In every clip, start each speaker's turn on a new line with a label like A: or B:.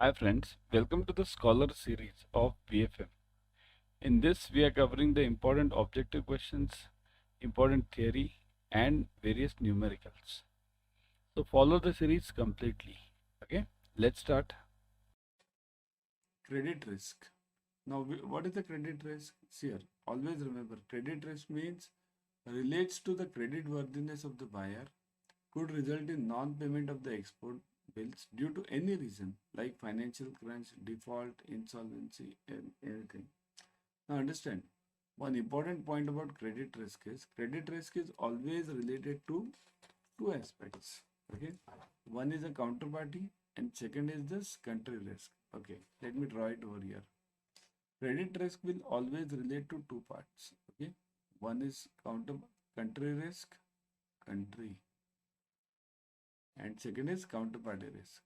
A: Hi friends, welcome to the Scholar series of BFM. In this, we are covering the important objective questions, important theory, and various numericals. So follow the series completely. Okay, let's start.
B: Credit risk. Now, what is the credit risk? See here, always remember credit risk means relates to the credit worthiness of the buyer, could result in non-payment of the export bills due to any reason like financial crunch, default, insolvency, and anything. Now, understand one important point about credit risk is always related to two aspects. Okay, one is a counterparty, and second is this country risk. Okay, let me draw it over here. Credit risk will always relate to two parts. Okay, one is country risk, country, and second is counterparty risk,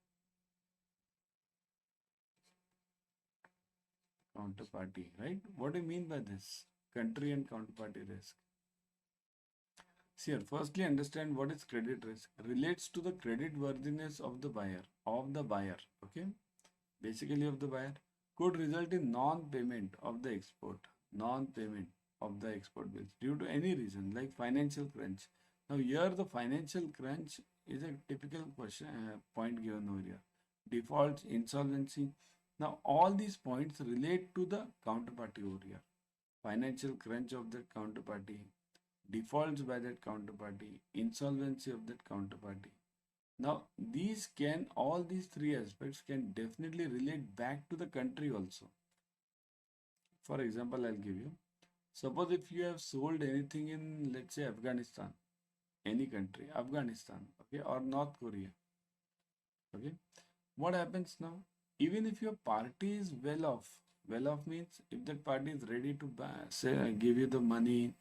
B: counterparty. Right? What do you mean by this? Country and counterparty risk. See here, firstly understand what is credit risk. Relates to the credit worthiness of the buyer, okay, basically of the buyer, could result in non-payment of the export, non-payment of the export bills due to any reason like financial crunch. Now here the financial crunch is a typical question point given over here. Defaults, insolvency. Now all these points relate to the counterparty over here. Financial crunch of the counterparty, defaults by that counterparty, insolvency of that counterparty. Now, all these three aspects can definitely relate back to the country also. For example, I'll give you. Suppose if you have sold anything in, let's say, Afghanistan, any country, Afghanistan, okay, or North Korea, okay, what happens now? Even if your party is well off means if that party is ready to buy, say, give you the money,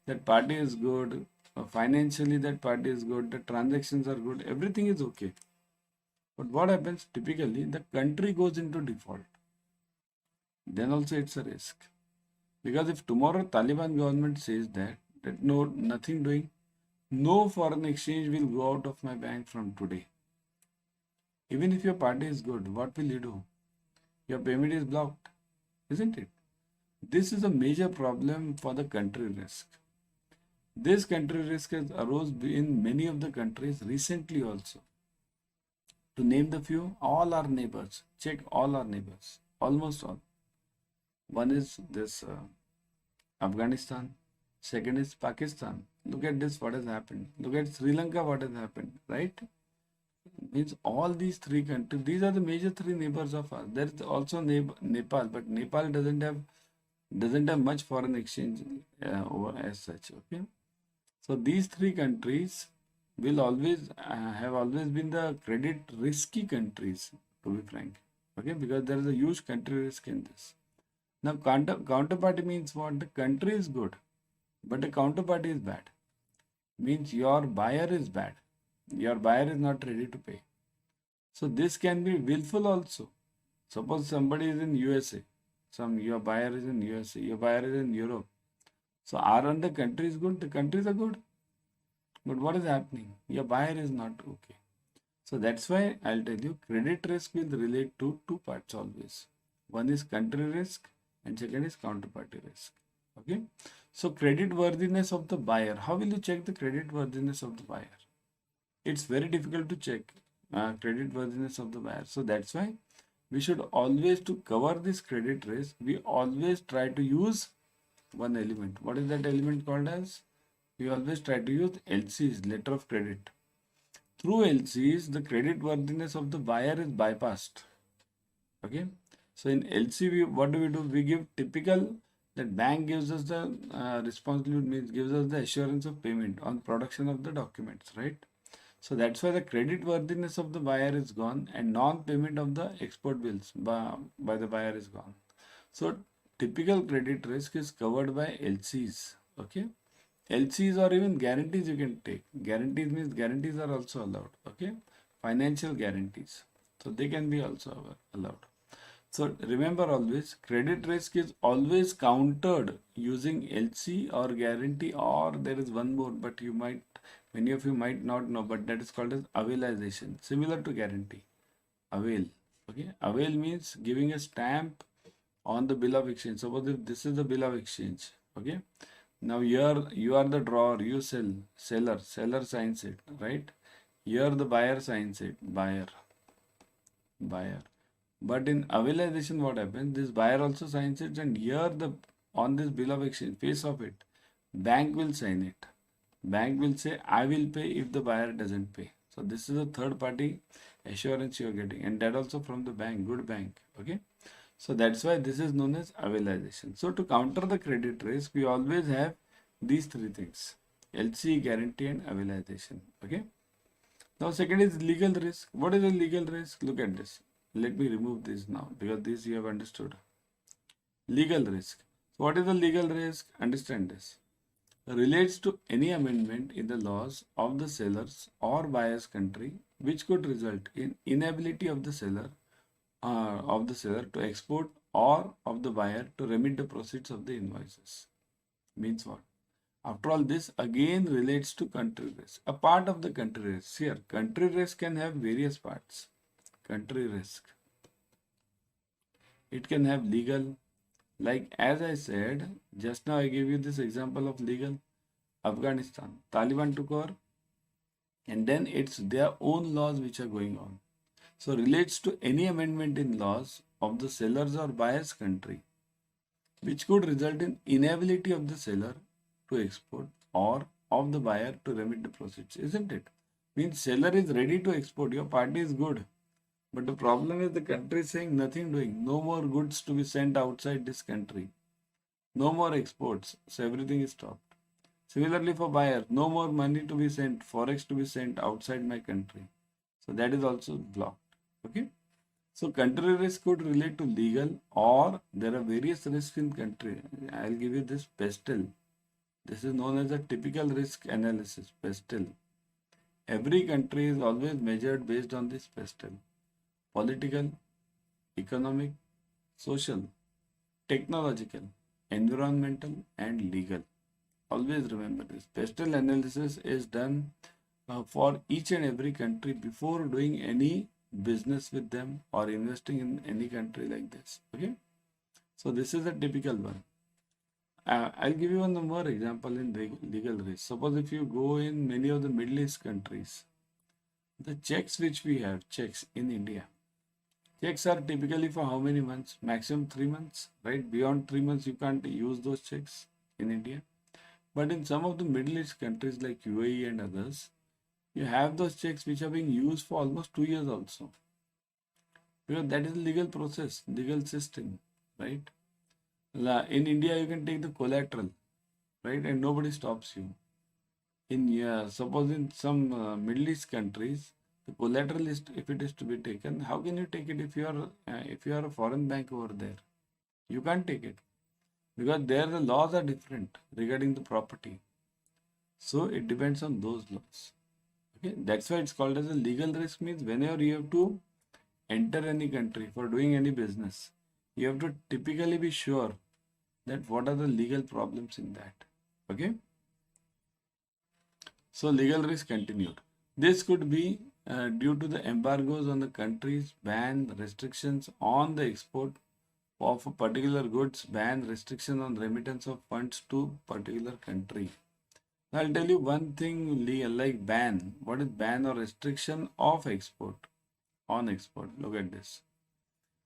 B: that party is good, financially that party is good, the transactions are good, everything is okay. But what happens typically, the country goes into default, then also it's a risk. Because if tomorrow Taliban government says that no, nothing doing, no foreign exchange will go out of my bank from today. Even if your party is good, what will you do? Your payment is blocked, isn't it? This is a major problem for the country risk. This country risk has arose in many of the countries recently also. To name the few, all our neighbors, check all our neighbors, almost all. One is this Afghanistan, second is Pakistan. Look at this, what has happened. Look at Sri Lanka, what has happened, right? Means all these three countries, these are the major three neighbors of us. There is also Nepal, but Nepal doesn't have much foreign exchange as such. Okay, so these three countries will always have always been the credit risky countries, to be frank. Okay, because there is a huge country risk in this. Now, counterparty means what? The country is good, but the counterparty is bad. Means your buyer is bad. Your buyer is not ready to pay. So this can be willful also. Suppose somebody is in USA, your buyer is in USA, your buyer is in Europe. So are the country is good, the countries are good. But what is happening? Your buyer is not okay. So that's why I'll tell you credit risk will relate to two parts always. One is country risk and second is counterparty risk. Okay. So credit worthiness of the buyer. How will you check the credit worthiness of the buyer? It's very difficult to check credit worthiness of the buyer. So that's why we should always, to cover this credit risk, we always try to use one element. What is that element called as? We always try to use LCs, letter of credit. Through LCs, the credit worthiness of the buyer is bypassed. Okay. So in LC, what do? We give typical, that bank gives us the responsibility, means gives us the assurance of payment on production of the documents, right? So that's why the credit worthiness of the buyer is gone and non-payment of the export bills by the buyer is gone. So typical credit risk is covered by LCs. Okay. LCs or even guarantees you can take. Guarantees means guarantees are also allowed. Okay. Financial guarantees. So they can be also allowed. So remember always, credit risk is always countered using LC or guarantee, or there is one more, but many of you might not know, but that is called as availization, similar to guarantee. Avail. Okay, avail means giving a stamp on the bill of exchange. Suppose if this is the bill of exchange, okay. Now here you are the drawer, you sell, seller signs it, right? Here the buyer signs it, buyer. But in availization, what happens? This buyer also signs it, and here the on this bill of exchange, face of it, bank will sign it. Bank will say, I will pay if the buyer doesn't pay. So this is a third party assurance you are getting, and that also from the bank, good bank. Okay. So that's why this is known as availization. So to counter the credit risk, we always have these three things: LC, guarantee, and availization. Okay. Now second is legal risk. What is a legal risk? Look at this. Let me remove this now because this you have understood. Legal risk. So what is the legal risk? Understand this. Relates to any amendment in the laws of the seller's or buyer's country which could result in inability of the seller to export or of the buyer to remit the proceeds of the invoices. Means what? After all, this again relates to country risk. A part of the country risk. Here, country risk can have various parts. Country risk. It can have legal. Like as I said, just now I gave you this example of legal. Afghanistan. Taliban took over, and then it's their own laws which are going on. So relates to any amendment in laws of the seller's or buyer's country which could result in inability of the seller to export or of the buyer to remit the proceeds, isn't it? Means seller is ready to export, your party is good, but the problem is the country is saying nothing doing, no more goods to be sent outside this country, no more exports, so everything is stopped. Similarly for buyer, no more money to be sent, forex to be sent outside my country, so that is also blocked. Okay. So country risk could relate to legal, or there are various risks in country. I'll give you this PESTEL. This is known as a typical risk analysis, PESTEL. Every country is always measured based on this PESTEL. Political, economic, social, technological, environmental, and legal. Always remember this. PESTEL analysis is done for each and every country before doing any business with them or investing in any country like this. Okay. So this is a typical one. I'll give you one more example in legal risk. Suppose if you go in many of the Middle East countries, the checks which we have, checks in India, checks are typically for how many months? Maximum 3 months, right? Beyond 3 months, you can't use those checks in India. But in some of the Middle East countries like UAE and others, you have those checks which are being used for almost 2 years also. Because that is a legal process, legal system, right? In India, you can take the collateral, right? And nobody stops you. Suppose in some Middle East countries, the collateral is, if it is to be taken, how can you take it if you are a foreign bank over there? You can't take it because there the laws are different regarding the property. So it depends on those laws. Okay, that's why it's called as a legal risk. Means whenever you have to enter any country for doing any business, you have to typically be sure that what are the legal problems in that. Okay. So legal risk continued. This could be due to the embargoes on the countries, ban restrictions on the export of a particular goods, ban restriction on remittance of funds to particular country. I'll tell you one thing like ban. What is ban or restriction of export? On export. Look at this.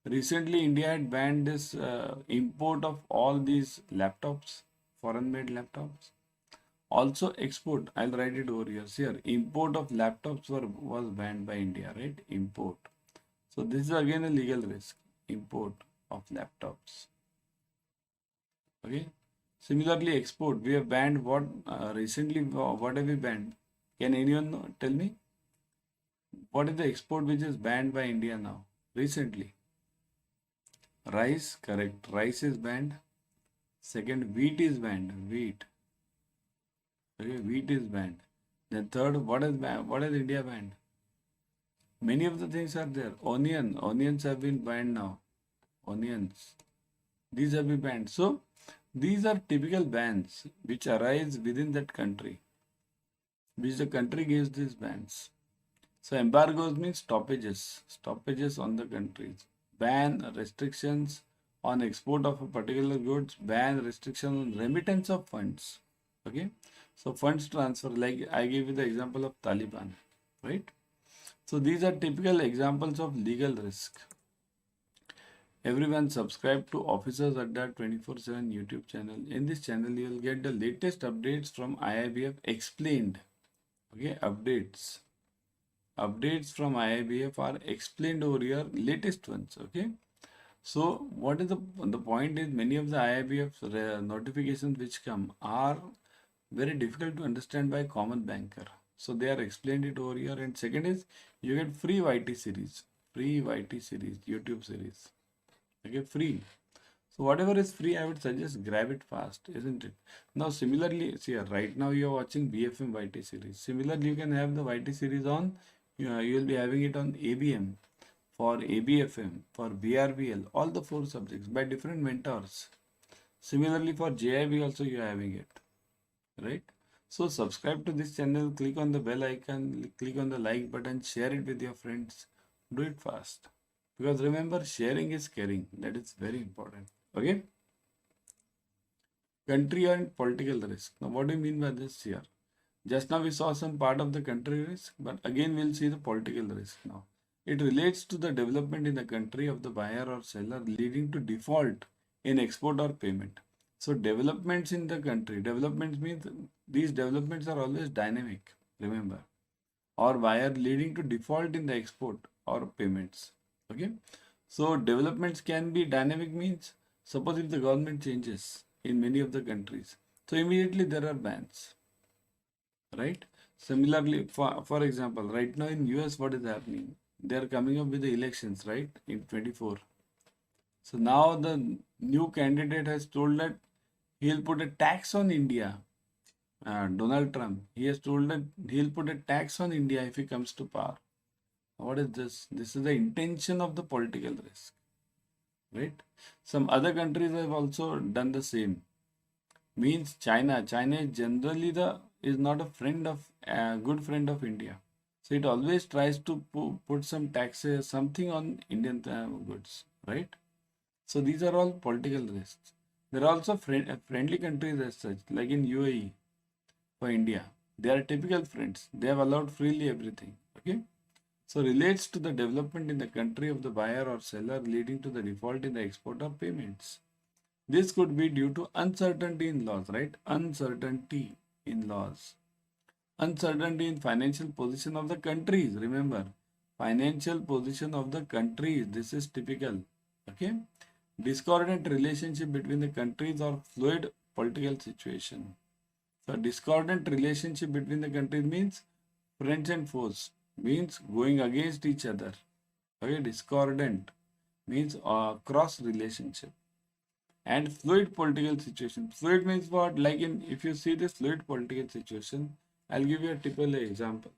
B: Recently, India had banned this import of all these laptops, foreign made laptops. Also export. I'll write it over here. Here, import of laptops was banned by India, right? Import. So this is again a legal risk. Import of laptops. Okay. Similarly, export. We have banned what recently? What have we banned? Can anyone tell me? What is the export which is banned by India now? Recently. Rice, correct. Rice is banned. Second, wheat is banned. Wheat. Okay, wheat is banned. Then third, what is banned? What is India banned? Many of the things are there. Onions have been banned now. Onions. These have been banned. So these are typical bans which arise within that country, which the country gives these bans. So embargoes means stoppages on the countries, ban restrictions on export of a particular goods, ban restriction on remittance of funds. Okay, so funds transfer, like I gave you the example of Taliban, right? So these are typical examples of legal risk. Everyone subscribe to Officers Adda 24/7 YouTube channel. In this channel, you will get the latest updates from IIBF explained. Okay, updates from IIBF are explained over here, latest ones. Okay, so what is the point is, many of the IIBF notifications which come are very difficult to understand by common banker. So they are explained it over here. And second is, you get free YT series, YouTube series. Okay, free. So whatever is free, I would suggest grab it fast, isn't it? Now similarly, see here, right now you are watching BFM YT series. Similarly, you can have the YT series on, you will be having it on ABM, for ABFM, for BRBL, all the 4 subjects by different mentors. Similarly for JIB also you are having it, right? So subscribe to this channel, click on the bell icon, click on the like button, share it with your friends. Do it fast. Because remember, sharing is caring. That is very important. Okay? Country and political risk. Now, what do you mean by this here? Just now we saw some part of the country risk, but again we'll see the political risk now. It relates to the development in the country of the buyer or seller leading to default in export or payment. So developments in the country, developments means these developments are always dynamic, remember, or buyer leading to default in the export or payments. Okay, so developments can be dynamic means, suppose if the government changes in many of the countries, so immediately there are bans, right? Similarly, for example, right now in US, what is happening? They are coming up with the elections, right, in 24. So now the new candidate has told that he'll put a tax on India. Donald Trump, he has told that he'll put a tax on India if he comes to power. What is this? This is the intention of the political risk, right? Some other countries have also done the same. Means China is generally is not a friend of good friend of India. So it always tries to put some taxes, something on Indian goods, right? So these are all political risks. There are also friendly countries as such, like in UAE for India. They are typical friends. They have allowed freely everything. Okay. So relates to the development in the country of the buyer or seller leading to the default in the export or payments. This could be due to uncertainty in laws, right? Uncertainty in laws. Uncertainty in financial position of the countries. Remember, financial position of the countries. This is typical. Okay. Discordant relationship between the countries or fluid political situation. So discordant relationship between the countries means friends and foes, means going against each other. Okay, discordant means cross relationship. And fluid political situation. Fluid means what? Like if you see this fluid political situation, I'll give you a typical example.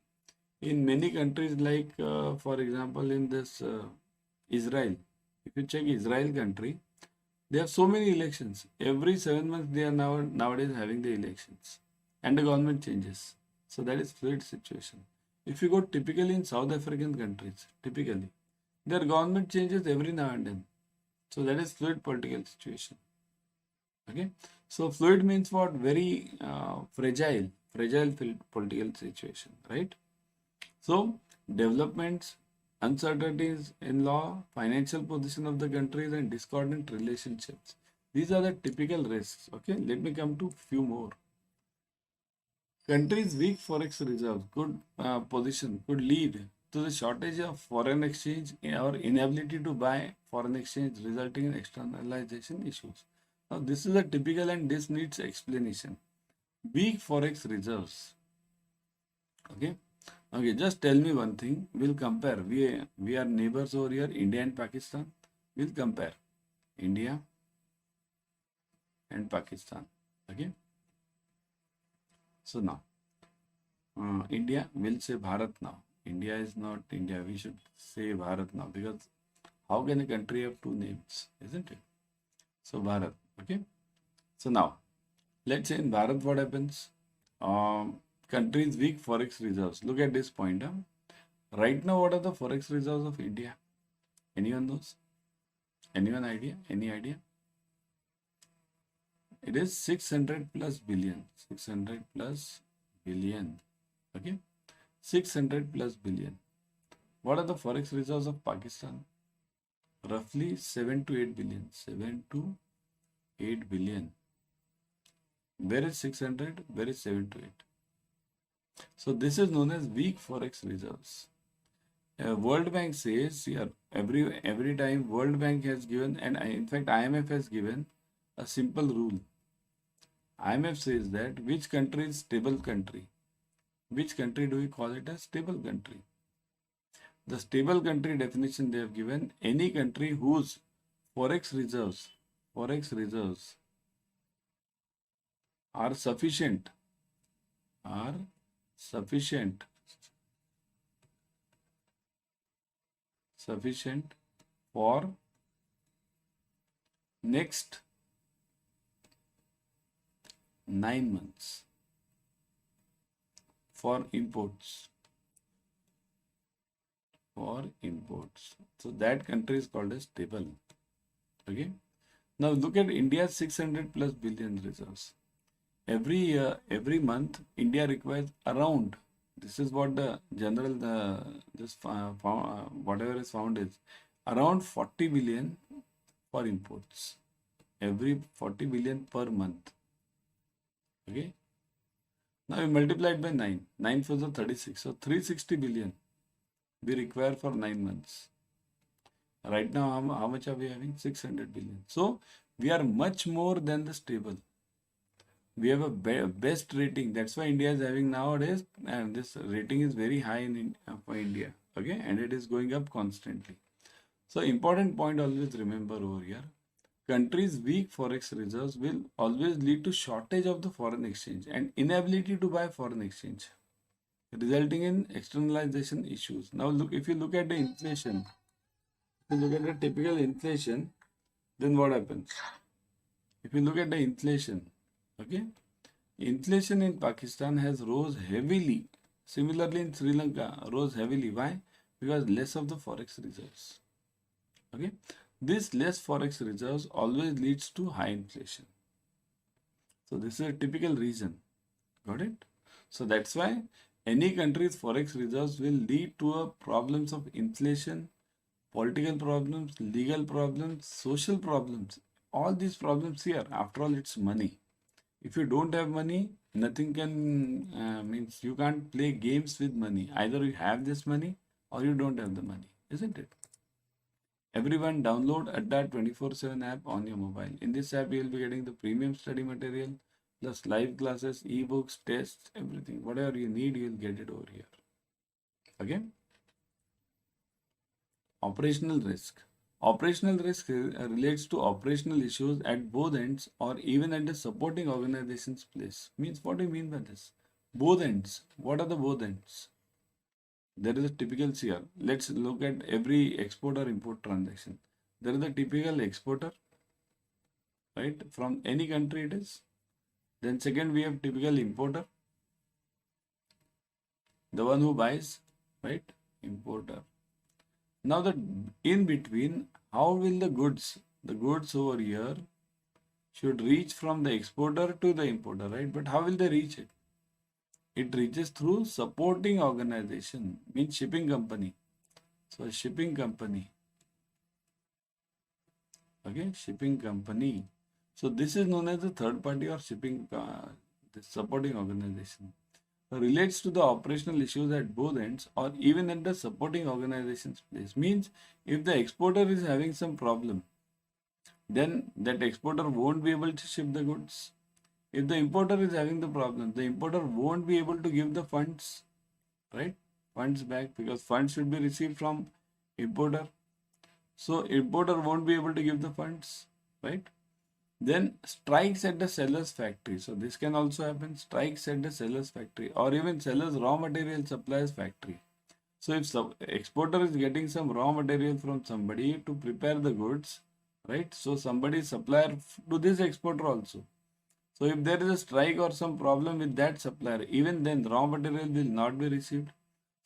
B: In many countries, like for example, in this Israel, if you check Israel country, they have so many elections. Every 7 months, they are nowadays having the elections, and the government changes. So that is fluid situation. If you go typically in South African countries, typically their government changes every now and then. So that is fluid political situation. Okay. So fluid means what? Very fragile political situation, right? So developments, uncertainties in law, financial position of the countries, and discordant relationships. These are the typical risks. Okay, let me come to few more. Countries' weak forex reserves position could lead to the shortage of foreign exchange or inability to buy foreign exchange, resulting in externalization issues. Now, this is a typical and this needs explanation. Weak forex reserves. Okay. Okay, just tell me one thing. We'll compare. We are neighbors over here, India and Pakistan. We'll compare India and Pakistan. Okay. So now, India, we'll say Bharat now. India is not India. We should say Bharat now, because how can a country have two names, isn't it? So Bharat. Okay. So now, let's say in Bharat, what happens? Countries weak forex reserves. Look at this point. Right now, what are the forex reserves of India? Anyone knows? Anyone idea? Any idea? It is 600 plus billion. 600 plus billion. Okay? 600 plus billion. What are the forex reserves of Pakistan? Roughly 7 to 8 billion. 7 to 8 billion. Where is 600? Where is 7 to 8? So this is known as weak forex reserves. World Bank says here every time World Bank has given, and in fact IMF has given a simple rule. IMF says that which country is stable country? Which country do we call it a stable country? The stable country definition they have given, any country whose forex reserves are sufficient for next 9 months for imports. So that country is called as stable. Okay. Now look at India's 600 plus billion reserves. Every year, every month, India requires around, this is what the general, whatever is found is, around 40 billion for imports. Every 40 billion per month. Okay. Now we multiply it by 9. 9 for the 36. So 360 billion we require for 9 months. Right now, how much are we having? 600 billion. So we are much more than the stable. We have a best rating. That's why India is having nowadays, and this rating is very high for India. Okay, and it is going up constantly. So important point always remember over here. Countries' weak forex reserves will always lead to shortage of the foreign exchange and inability to buy foreign exchange, resulting in externalization issues. Now look, if you look at the inflation, if you look at the typical inflation, then what happens? If you look at the inflation, okay, inflation in Pakistan has rose heavily. Similarly in Sri Lanka, rose heavily. Why? Because less of the forex reserves. Okay, this less forex reserves always leads to high inflation. So this is a typical reason. Got it? So that's why any country's forex reserves will lead to a problems of inflation, political problems, legal problems, social problems. All these problems here, after all, it's money. If you don't have money, nothing can, means you can't play games with money. Either you have this money or you don't have the money, isn't it? Everyone download Adda 24/7 app on your mobile. In this app, you will be getting the premium study material, plus live classes, ebooks, tests, everything. Whatever you need, you will get it over here. Okay? Operational risk. Operational risk relates to operational issues at both ends or even at the supporting organization's place. Means, what do you mean by this? Both ends. What are the both ends? There is a typical here. Let's look at every export or import transaction. There is a typical exporter, right? From any country it is. Then second, we have typical importer. The one who buys, right? Importer. Now the in between, how will the goods over here should reach from the exporter to the importer, right? But how will they reach it? It reaches through supporting organization, means shipping company. So shipping company. Okay, shipping company. So this is known as the third party or shipping the supporting organization. Relates to the operational issues at both ends or even at the supporting organization's place. Means if the exporter is having some problem, then that exporter won't be able to ship the goods. If the importer is having the problem, the importer won't be able to give the funds, right? Funds back, because funds should be received from importer. So importer won't be able to give the funds, right? Then strikes at the seller's factory. So this can also happen, strikes at the seller's factory or even seller's raw material supplier's factory. So if exporter is getting some raw material from somebody to prepare the goods, right? So somebody is supplier to this exporter also. So if there is a strike or some problem with that supplier, even then raw material will not be received.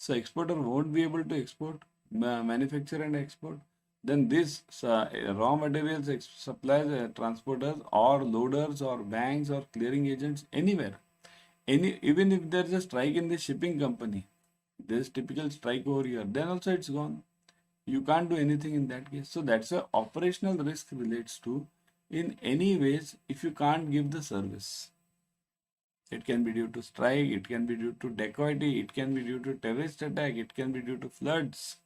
B: So exporter won't be able to export, manufacture and export. Then this raw materials supplies, transporters or loaders or banks or clearing agents anywhere. Even if there is a strike in the shipping company, there's typical strike over here, then also it's gone. You can't do anything in that case. So that's why operational risk relates to in any ways if you can't give the service. It can be due to strike, it can be due to dacoity, it can be due to terrorist attack, it can be due to floods,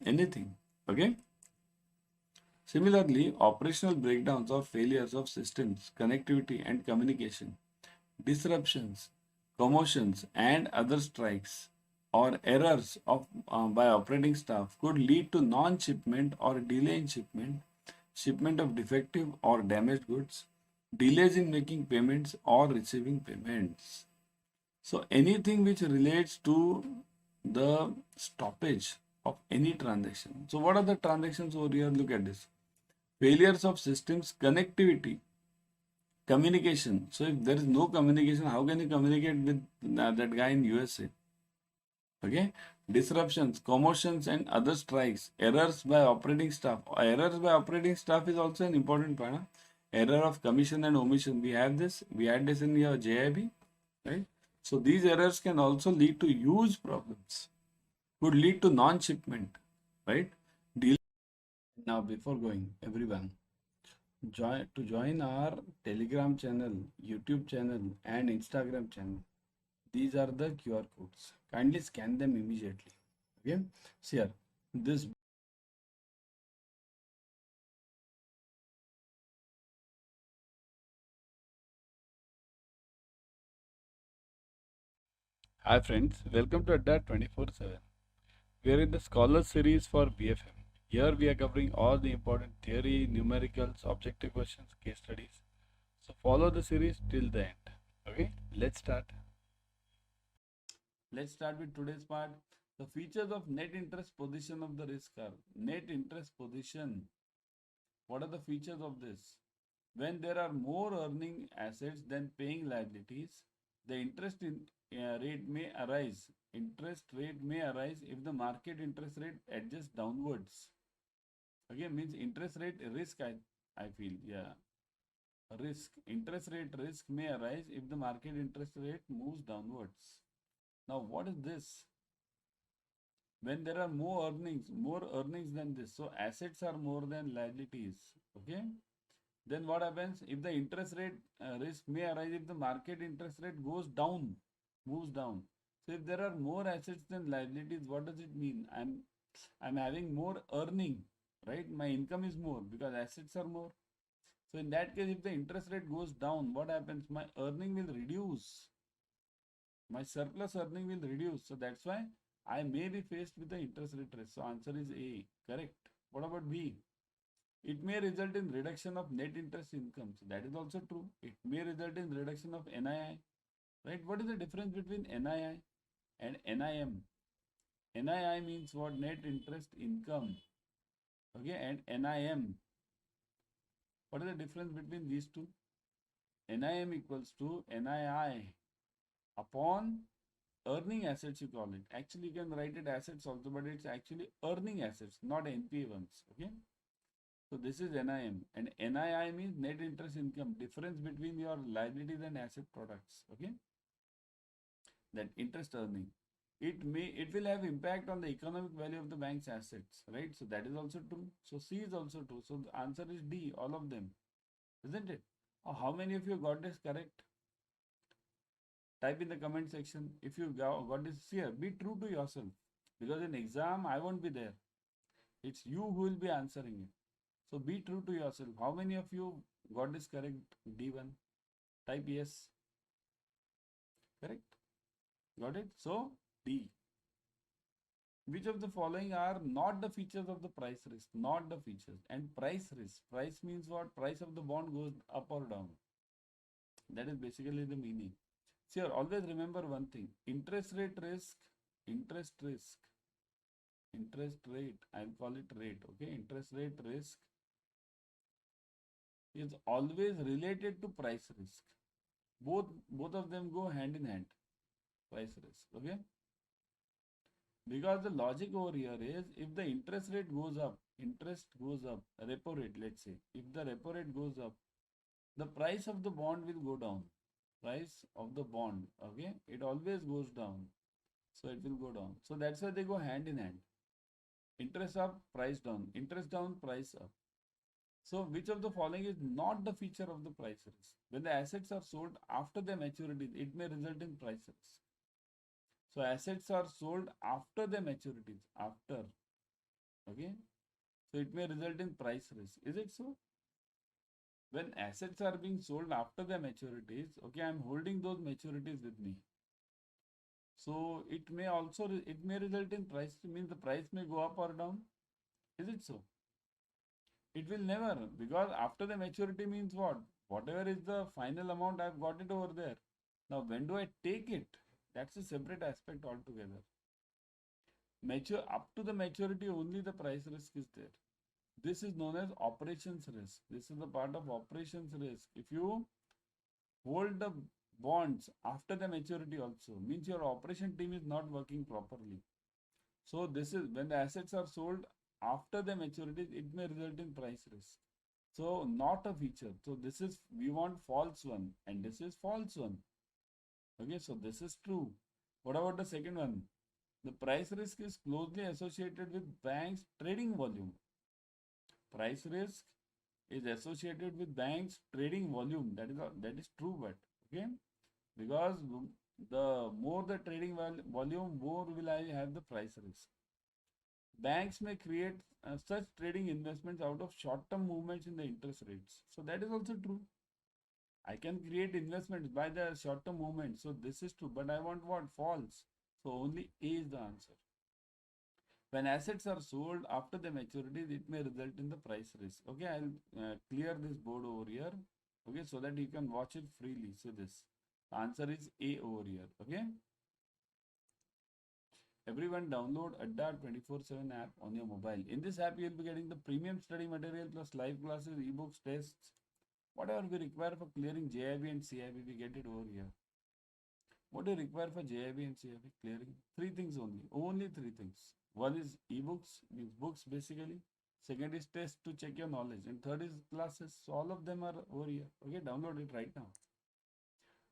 B: anything. Okay. Similarly, operational breakdowns or failures of systems, connectivity and communication, disruptions, commotions, and other strikes or errors of by operating staff could lead to non-shipment or delay in shipment, shipment of defective or damaged goods, delays in making payments or receiving payments. So anything which relates to the stoppage of any transaction. So what are the transactions over here? Look at this. Failures of systems, connectivity, communication. So if there is no communication, how can you communicate with that guy in USA? Okay. Disruptions, commotions and other strikes, errors by operating staff. Errors by operating staff is also an important part. Huh? Error of commission and omission. We have this. We had this in your JIB, right? So these errors can also lead to huge problems. Could lead to non-shipment, right? Now, before going, everyone, join our Telegram channel, YouTube channel, and Instagram channel. These are the QR codes. Kindly scan them immediately. Okay. See here. This.
A: Hi friends, welcome to Adda 24/7. We are in the Scholar series for BFM. Here we are covering all the important theory, numericals, objective questions, case studies. So follow the series till the end. Okay, let's start.
B: Let's start with today's part. The features of net interest position of the risk are net interest position. What are the features of this? When there are more earning assets than paying liabilities, the rate may arise. Interest rate may arise if the market interest rate adjusts downwards. Again, means interest rate risk, I feel, yeah. Risk, interest rate risk may arise if the market interest rate moves downwards. Now, what is this? When there are more earnings than this, so assets are more than liabilities. Okay. Then what happens if the interest rate risk may arise if the market interest rate goes down, moves down. So if there are more assets than liabilities, what does it mean? I'm having more earning, right? My income is more because assets are more. So in that case, if the interest rate goes down, what happens? My earning will reduce. My surplus earning will reduce. So that's why I may be faced with the interest rate risk. So answer is A, correct. What about B? It may result in reduction of net interest income. So that is also true. It may result in reduction of NII. Right? What is the difference between NII and NIM? NII means what? Net interest income. Okay, and NIM. What is the difference between these two? NIM equals to NII upon earning assets, you call it. Actually, you can write it assets also, but it's actually earning assets, not NPA ones. Okay. So this is NIM, and NII means net interest income, difference between your liabilities and asset products. Okay, that interest earning. It will have impact on the economic value of the bank's assets, right? So that is also true. So C is also true. So the answer is D, all of them, isn't it? How many of you got this correct? Type in the comment section if you got this here. Be true to yourself because in exam I won't be there. It's you who will be answering it. So be true to yourself. How many of you got this correct? D1. Type yes. Correct. Got it? So D. Which of the following are not the features of the price risk? Not the features. And price risk. Price means what? Price of the bond goes up or down. That is basically the meaning. Sure, always remember one thing. Interest risk, interest rate, I'll call it rate, okay? Interest rate risk is always related to price risk. Both of them go hand in hand. Price risk, okay? Because the logic over here is if the interest goes up, repo rate, let's say, if the repo rate goes up, the price of the bond will go down. Price of the bond, okay, it always goes down. So it will go down. So that's why they go hand in hand. Interest up, price down. Interest down, price up. So which of the following is not the feature of the price risk? When the assets are sold after their maturity, it may result in price risk. So assets are sold after their maturities, after, okay? So it may result in price risk. Is it so? When assets are being sold after their maturities, okay, I'm holding those maturities with me. So it may result in price, means the price may go up or down. Is it so? It will never, because after the maturity means what? Whatever is the final amount, I've got it over there. Now, when do I take it? That's a separate aspect altogether. Mature up to the maturity, only the price risk is there. This is known as operations risk. This is the part of operations risk. If you hold the bonds after the maturity also, means your operation team is not working properly. So this is when the assets are sold after the maturity, it may result in price risk. So not a feature. So this is, we want false one and this is false one. Okay, so this is true. What about the second one? The price risk is closely associated with banks trading volume. Price risk is associated with banks trading volume. That is true, but okay, because the more the trading volume, more will I have the price risk. Banks may create such trading investments out of short-term movements in the interest rates. So that is also true. I can create investments by the short-term movement. So this is true. But I want what? False. So only A is the answer. When assets are sold after the maturity, it may result in the price risk. Okay, I'll clear this board over here. Okay, so that you can watch it freely. So this answer is A over here. Okay. Everyone download Adda 24/7 app on your mobile. In this app, you'll be getting the premium study material plus live classes, ebooks, tests, whatever we require for clearing JIB and CIB, we get it over here. What do you require for JIB and CIB clearing? Three things only. Only three things. One is ebooks, means books basically. Second is test to check your knowledge. And third is classes. So all of them are over here. Okay, download it right now.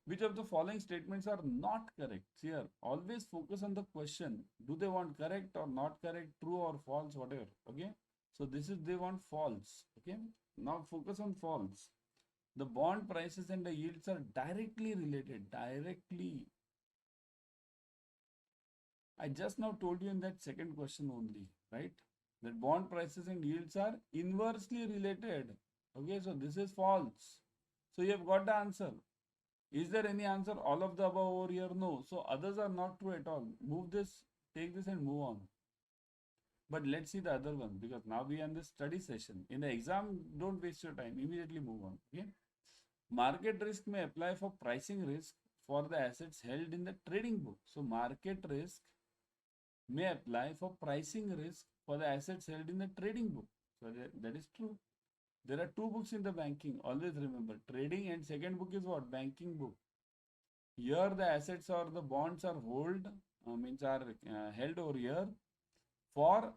B: Which of the following statements are not correct? Here, always focus on the question. Do they want correct or not correct, true or false, whatever. Okay. So this is they want false. Okay. Now focus on false. The bond prices and the yields are directly related. Directly. I just now told you in that second question only, right? That bond prices and yields are inversely related. Okay. So this is false. So you have got the answer. Is there any answer? All of the above over here? No. So others are not true at all. Move this, take this and move on. But let's see the other one because now we are in the study session. In the exam, don't waste your time. Immediately move on. Okay. Market risk may apply for pricing risk for the assets held in the trading book. So market risk may apply for pricing risk for the assets held in the trading book. So that is true. There are two books in the banking. Always remember trading and second book is what? Banking book. Here the assets or the bonds are held over here for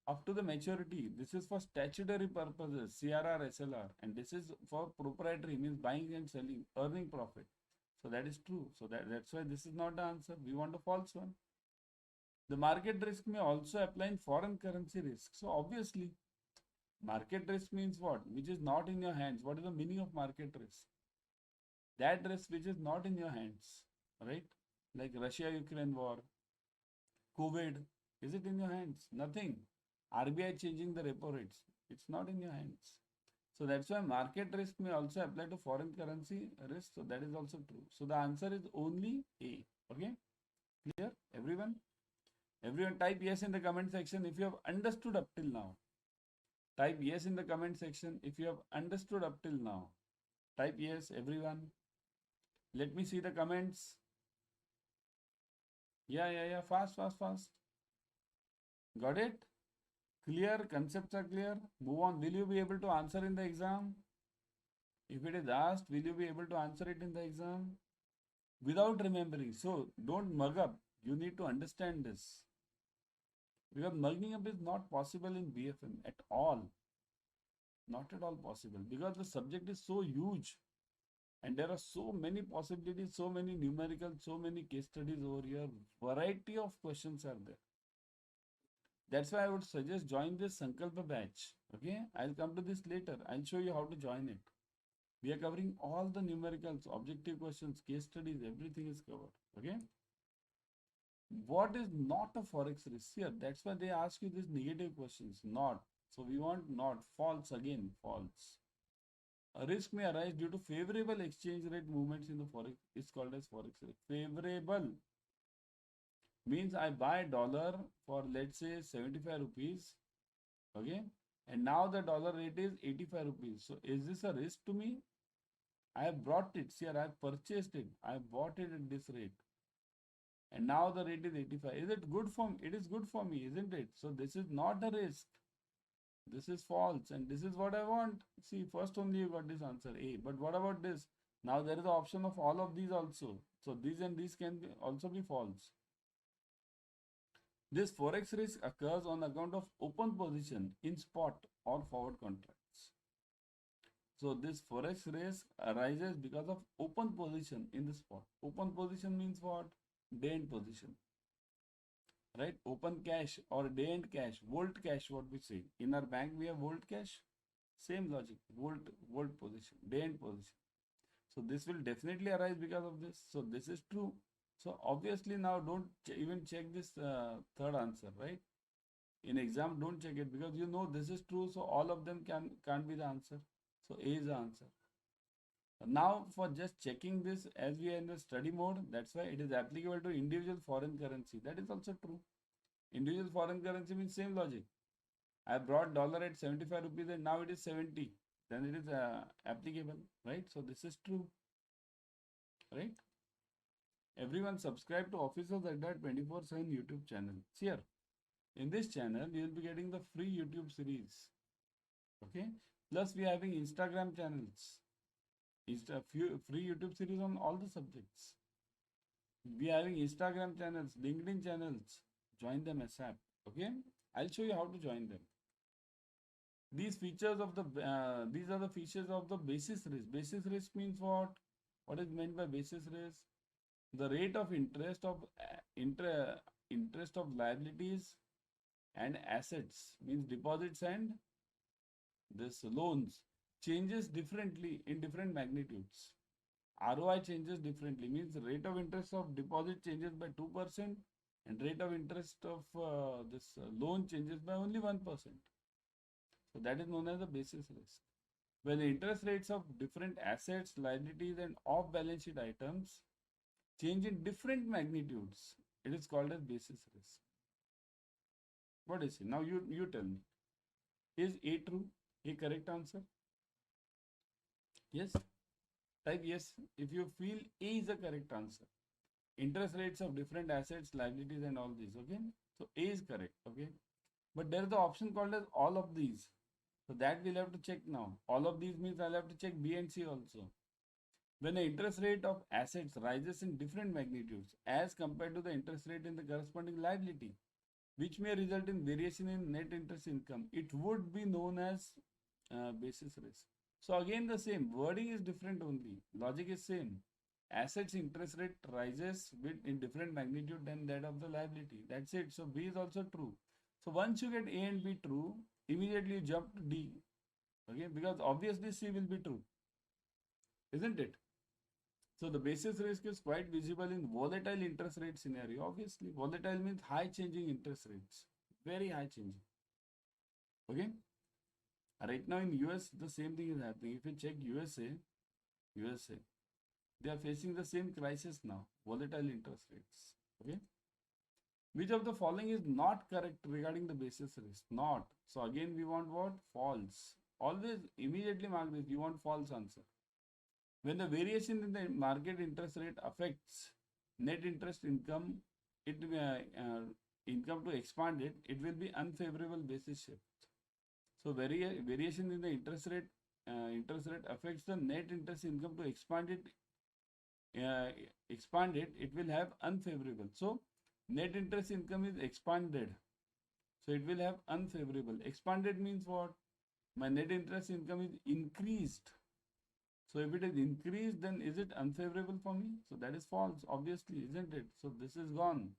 B: up to the maturity. This is for statutory purposes, CRR, SLR, and this is for proprietary, means buying and selling, earning profit. So that is true. So that's why this is not the answer. We want a false one. The market risk may also apply in foreign currency risk. So obviously, market risk means what? Which is not in your hands. What is the meaning of market risk? That risk which is not in your hands, right? Like Russia-Ukraine war, COVID, is it in your hands? Nothing. RBI changing the repo rates, it's not in your hands. So that's why market risk may also apply to foreign currency risk. So that is also true. So the answer is only A. Okay, clear? Everyone type yes in the comment section if you have understood up till now. Type yes in the comment section if you have understood up till now. Type yes, everyone. Let me see the comments. Yeah. Fast. Got it? Clear? Concepts are clear? Move on. Will you be able to answer in the exam? If it is asked, will you be able to answer it in the exam? Without remembering. So don't mug up. You need to understand this. Because mugging up is not possible in BFM at all. Not at all possible because the subject is so huge and there are so many possibilities, so many numericals, so many case studies over here. Variety of questions are there. That's why I would suggest join this Sankalpa batch. Okay, I'll come to this later. I'll show you how to join it. We are covering all the numericals, objective questions, case studies, everything is covered. Okay. What is not a forex risk here? That's why they ask you these negative questions. Not. So we want not. False again. False. A risk may arise due to favorable exchange rate movements in the forex. It's called as forex risk. Favorable means I buy dollar for let's say 75 rupees. Okay. And now the dollar rate is 85 rupees. So is this a risk to me? I have brought it. See, I have purchased it. I have bought it at this rate. And now the rate is 85. Is it good for me? It is good for me, isn't it? So this is not a risk. This is false. And this is what I want. See, first only you got this answer A. But what about this? Now there is the option of all of these also. So these and these can also be false. This forex risk occurs on account of open position in spot or forward contracts. So this forex risk arises because of open position in the spot. Open position means what? Day end position. Right? Open cash or day end cash, volt cash, what we say. In our bank we have volt cash. Same logic. Volt position, day end position. So this will definitely arise because of this. So this is true. So obviously now don't even check this third answer, right? In exam, don't check it because you know this is true. So all of them can't be the answer. So A is the answer. Now for just checking this as we are in the study mode, that's why it is applicable to individual foreign currency. That is also true. Individual foreign currency means same logic. I brought dollar at 75 rupees and now it is 70. Then it is applicable, right? So this is true, right? Everyone subscribe to Officers Adda 24/7 YouTube channel. See here, in this channel, you will be getting the free YouTube series. Okay. Plus, we are having Instagram channels. Free YouTube series on all the subjects. We are having Instagram channels, LinkedIn channels. Join them ASAP. Okay. I'll show you how to join them. These are the features of the basis risk. Basis risk means what? What is meant by basis risk? The rate of interest of liabilities and assets means deposits and this loans changes differently in different magnitudes. ROI changes differently means the rate of interest of deposit changes by 2% and rate of interest of this loan changes by only 1%. So that is known as the basis risk. When the interest rates of different assets, liabilities and off balance sheet items change in different magnitudes, it is called as basis risk. What is it? Now you tell me. Is A true? A correct answer? Yes? Type yes if you feel A is the correct answer. Interest rates of different assets, liabilities and all these. Okay? So A is correct. Okay? But there is the option called as all of these. So that we'll have to check now. All of these means I'll have to check B and C also. When the interest rate of assets rises in different magnitudes as compared to the interest rate in the corresponding liability, which may result in variation in net interest income, it would be known as basis risk. So again the same, wording is different only, logic is same. Assets interest rate rises in different magnitude than that of the liability. That's it. So B is also true. So once you get A and B true, immediately you jump to D. Okay, because obviously C will be true, isn't it? So the basis risk is quite visible in volatile interest rate scenario. Obviously, volatile means high changing interest rates, very high changing. Okay. Right now in US, the same thing is happening. If you check USA, they are facing the same crisis now, volatile interest rates. Okay. Which of the following is not correct regarding the basis risk? Not. So again, we want what? False. Always immediately mark this. You want false answer. When the variation in the market interest rate affects net interest income, income to expand it, it will be unfavorable basis shift. So variation in the interest rate affects the net interest income to expand it, it will have unfavorable. So net interest income is expanded. So it will have unfavorable. Expanded means what? My net interest income is increased. So if it is increased, then is it unfavorable for me? So that is false, obviously, isn't it? So this is gone.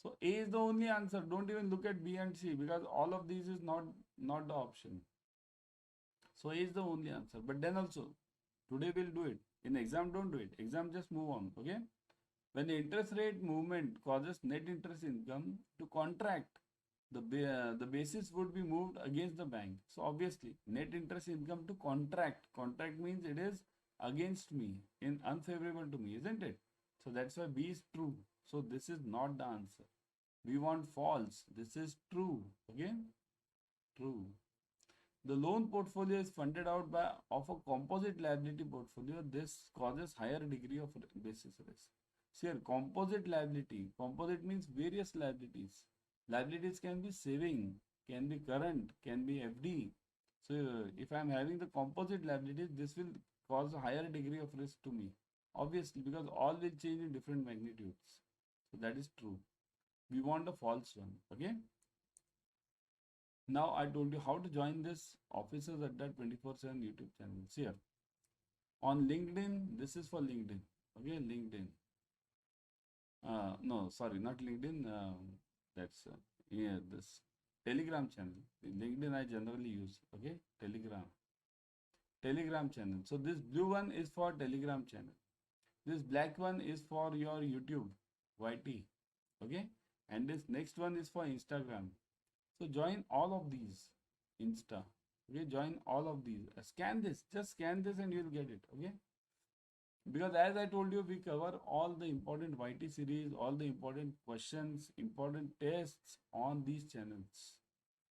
B: So A is the only answer. Don't even look at B and C because all of these is not the option. So A is the only answer. But then also, today we'll do it. In exam, don't do it. Exam, just move on. Okay. When the interest rate movement causes net interest income to contract, the basis would be moved against the bank. So obviously, net interest income to contract. Contract means it is against me, in unfavorable to me, isn't it? So that's why B is true. So this is not the answer. We want false. This is true. Okay, true. The loan portfolio is funded out by of a composite liability portfolio. This causes higher degree of basis risk. See here, composite liability. Composite means various liabilities. Liabilities can be saving, can be current, can be FD. So if I am having the composite liabilities, this will cause a higher degree of risk to me. Obviously, because all will change in different magnitudes. So that is true. We want a false one. Okay. Now I told you how to join this Officers Adda 24/7 YouTube channel. See here. On LinkedIn, this is for LinkedIn. Okay, LinkedIn. No, sorry, not LinkedIn. That's yeah, this Telegram channel. LinkedIn I generally use. Okay, Telegram. Telegram channel. So this blue one is for Telegram channel. This black one is for your YouTube, YT. Okay, and this next one is for Instagram. So join all of these. Insta. Okay, join all of these. Scan this. Just scan this and you'll get it. Okay. Because as I told you, we cover all the important YT series, all the important questions, important tests on these channels.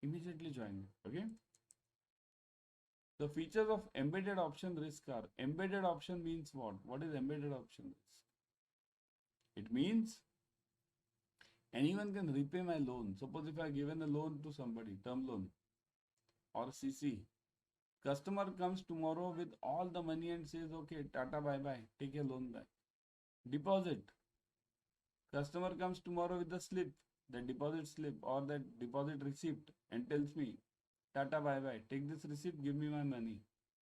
B: Immediately join. Okay. The features of embedded option risk are, embedded option means what? What is embedded option risk? It means anyone can repay my loan. Suppose if I have given a loan to somebody, term loan or CC, customer comes tomorrow with all the money and says, okay, Tata bye bye, take your loan back. Deposit. Customer comes tomorrow with the slip, the deposit slip or that deposit receipt and tells me, Tata bye bye, take this receipt, give me my money.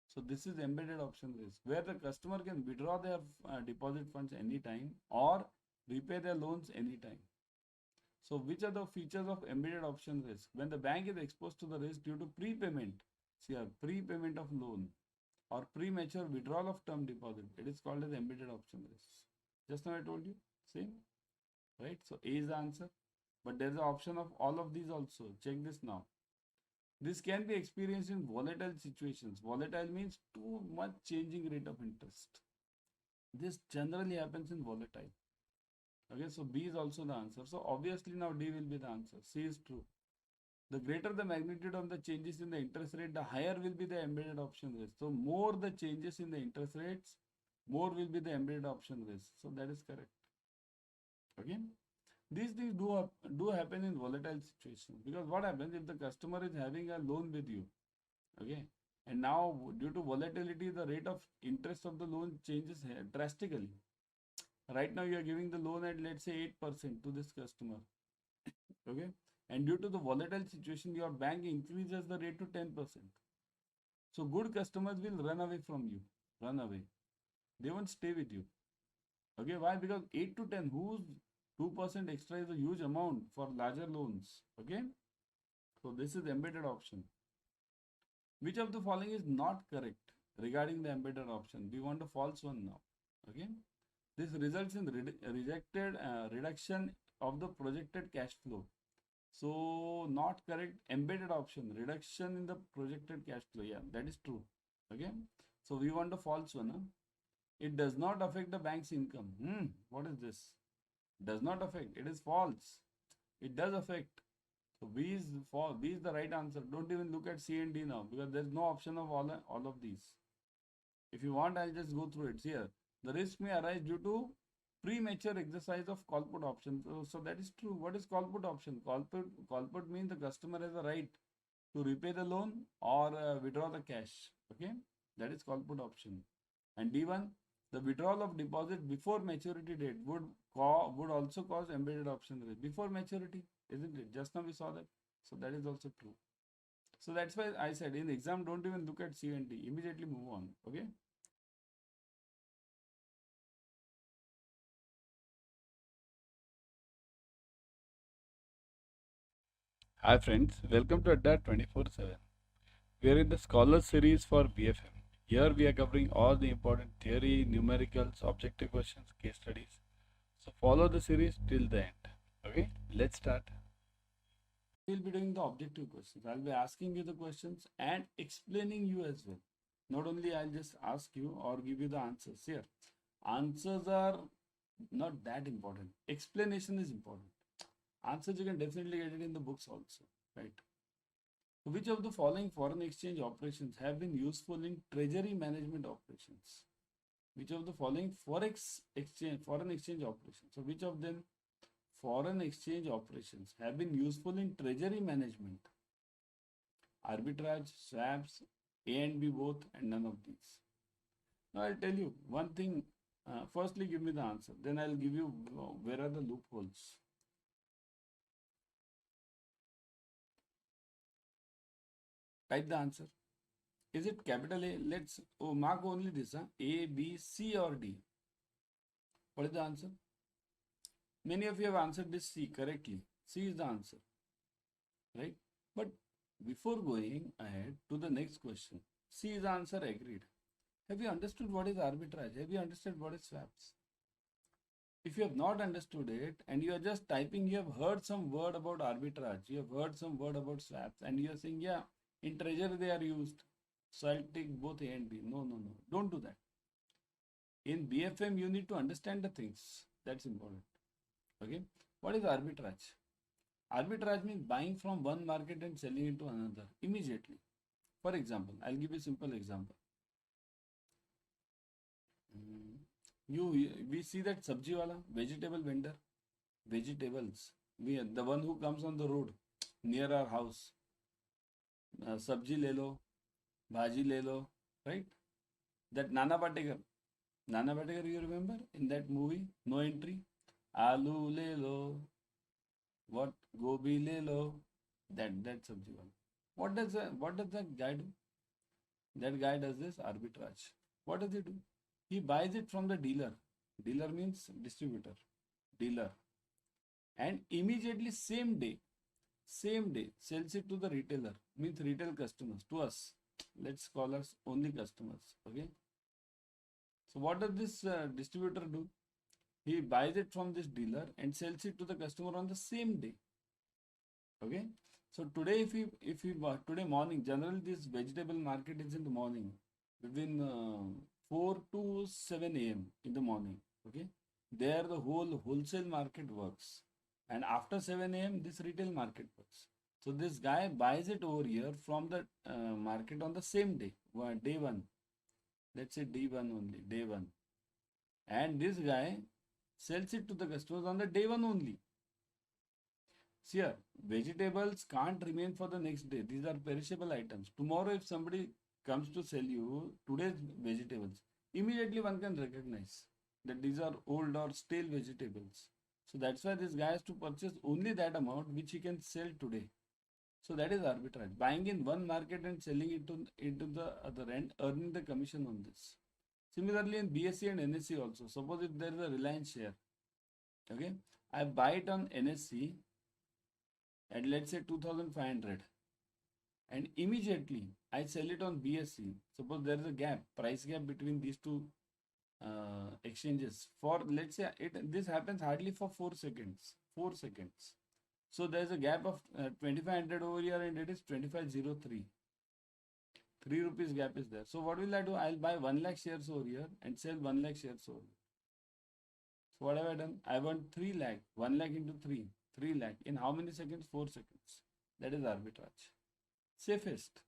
B: So this is embedded option risk where the customer can withdraw their deposit funds anytime or repay their loans anytime. So which are the features of embedded option risk? When the bank is exposed to the risk due to prepayment, see here, prepayment of loan or premature withdrawal of term deposit, it is called as embedded option risk. Just now I told you, same, right? So A is the answer, but there's an option of all of these also. Check this now. This can be experienced in volatile situations. Volatile means too much changing rate of interest. This generally happens in volatile. Okay, so B is also the answer. So obviously now D will be the answer. C is true. The greater the magnitude of the changes in the interest rate, the higher will be the embedded option risk. So more the changes in the interest rates, more will be the embedded option risk. So that is correct. Okay. These things do happen in volatile situations because what happens if the customer is having a loan with you, okay, and now due to volatility the rate of interest of the loan changes drastically. Right now you are giving the loan at let's say 8% to this customer, okay, and due to the volatile situation your bank increases the rate to 10%. So good customers will run away from you, run away. They won't stay with you. Okay, why? Because 8 to 10, whose 2% extra is a huge amount for larger loans. Okay, so this is embedded option. Which of the following is not correct regarding the embedded option? We want a false one now. Okay, this results in rejected reduction of the projected cash flow. So not correct. Embedded option, reduction in the projected cash flow. Yeah, that is true. Okay, so we want a false one. Huh? It does not affect the bank's income. What is this? Does not affect. It is false. It does affect. So B is for B is the right answer. Don't even look at C and D now because there's no option of all of these. If you want, I'll just go through it. Here, the risk may arise due to premature exercise of call put option. So that is true. What is call put option? Call put means the customer has a right to repay the loan or withdraw the cash. Okay, that is call put option. And D1, the withdrawal of deposit before maturity date would also cause embedded option risk before maturity, isn't it? Just now we saw that. So that is also true. So that's why I said in exam, don't even look at C&D. Immediately move on. Okay.
A: Hi friends, welcome to Adda 24/7. We are in the Scholar series for BFM. Here we are covering all the important theory, numericals, objective questions, case studies. So follow the series till the end. Okay, let's start.
B: We'll be doing the objective questions. I'll be asking you the questions and explaining you as well. Not only I'll just ask you or give you the answers here. Answers are not that important. Explanation is important. Answers you can definitely get it in the books also, right? Which of the following foreign exchange operations have been useful in treasury management operations? Which of the following foreign exchange operations? So which of them foreign exchange operations have been useful in treasury management? Arbitrage, swaps, A and B both, and none of these. Now I'll tell you one thing. Firstly, give me the answer. Then I'll give you where are the loopholes. Type the answer. Is it capital A? Let's mark only this. A, B, C or D. What is the answer? Many of you have answered this C correctly. C is the answer, right? But before going ahead to the next question, C is the answer, agreed. Have you understood what is arbitrage? Have you understood what is swaps? If you have not understood it and you are just typing, you have heard some word about arbitrage, you have heard some word about swaps, and you are saying, yeah, in treasury they are used. So I'll take both A and B. No, no, no. Don't do that. In BFM, you need to understand the things. That's important. Okay. What is arbitrage? Arbitrage means buying from one market and selling it to another immediately. For example, I'll give you a simple example. We see that sabji wala, vegetable vendor, vegetables. The one who comes on the road near our house. Sabji le lo, bhaji le lo, right? That Nana Patekar. Nana Patekar, you remember in that movie, No Entry? Aloo le lo, what gobi le lo, that sabji wala. What does that guy do? That guy does this arbitrage. What does he do? He buys it from the dealer. Dealer means distributor. Dealer. And immediately same day sells it to the retailer. Means retail customers, to us. Let's call us only customers. Okay. So what does this distributor do? He buys it from this dealer and sells it to the customer on the same day. Okay. So today, if we today morning, generally this vegetable market is in the morning between 4 to 7 a.m. in the morning. Okay, there the whole wholesale market works, and after 7 a.m. this retail market works. So this guy buys it over here from the market on the same day, day one. Let's say D1 only, day one, and this guy sells it to the customers on the day one only. See here, vegetables can't remain for the next day. These are perishable items. Tomorrow, if somebody comes to sell you today's vegetables, immediately one can recognize that these are old or stale vegetables. So that's why this guy has to purchase only that amount which he can sell today. So that is arbitrage. Buying in one market and selling it into the other end, earning the commission on this. Similarly, in BSE and NSE also. Suppose if there is a Reliance share, okay, I buy it on NSE at let's say 2500, and immediately I sell it on BSE. Suppose there is a gap, price gap between these two exchanges for let's say this happens hardly for 4 seconds. 4 seconds. So there is a gap of 2500 over here and it is 2503. 3 rupees gap is there. So what will I do? I'll buy 1 lakh shares over here and sell 1 lakh shares over here. So what have I done? I want 3 lakh. 1 lakh into 3. 3 lakh. In how many seconds? 4 seconds. That is arbitrage. Safest.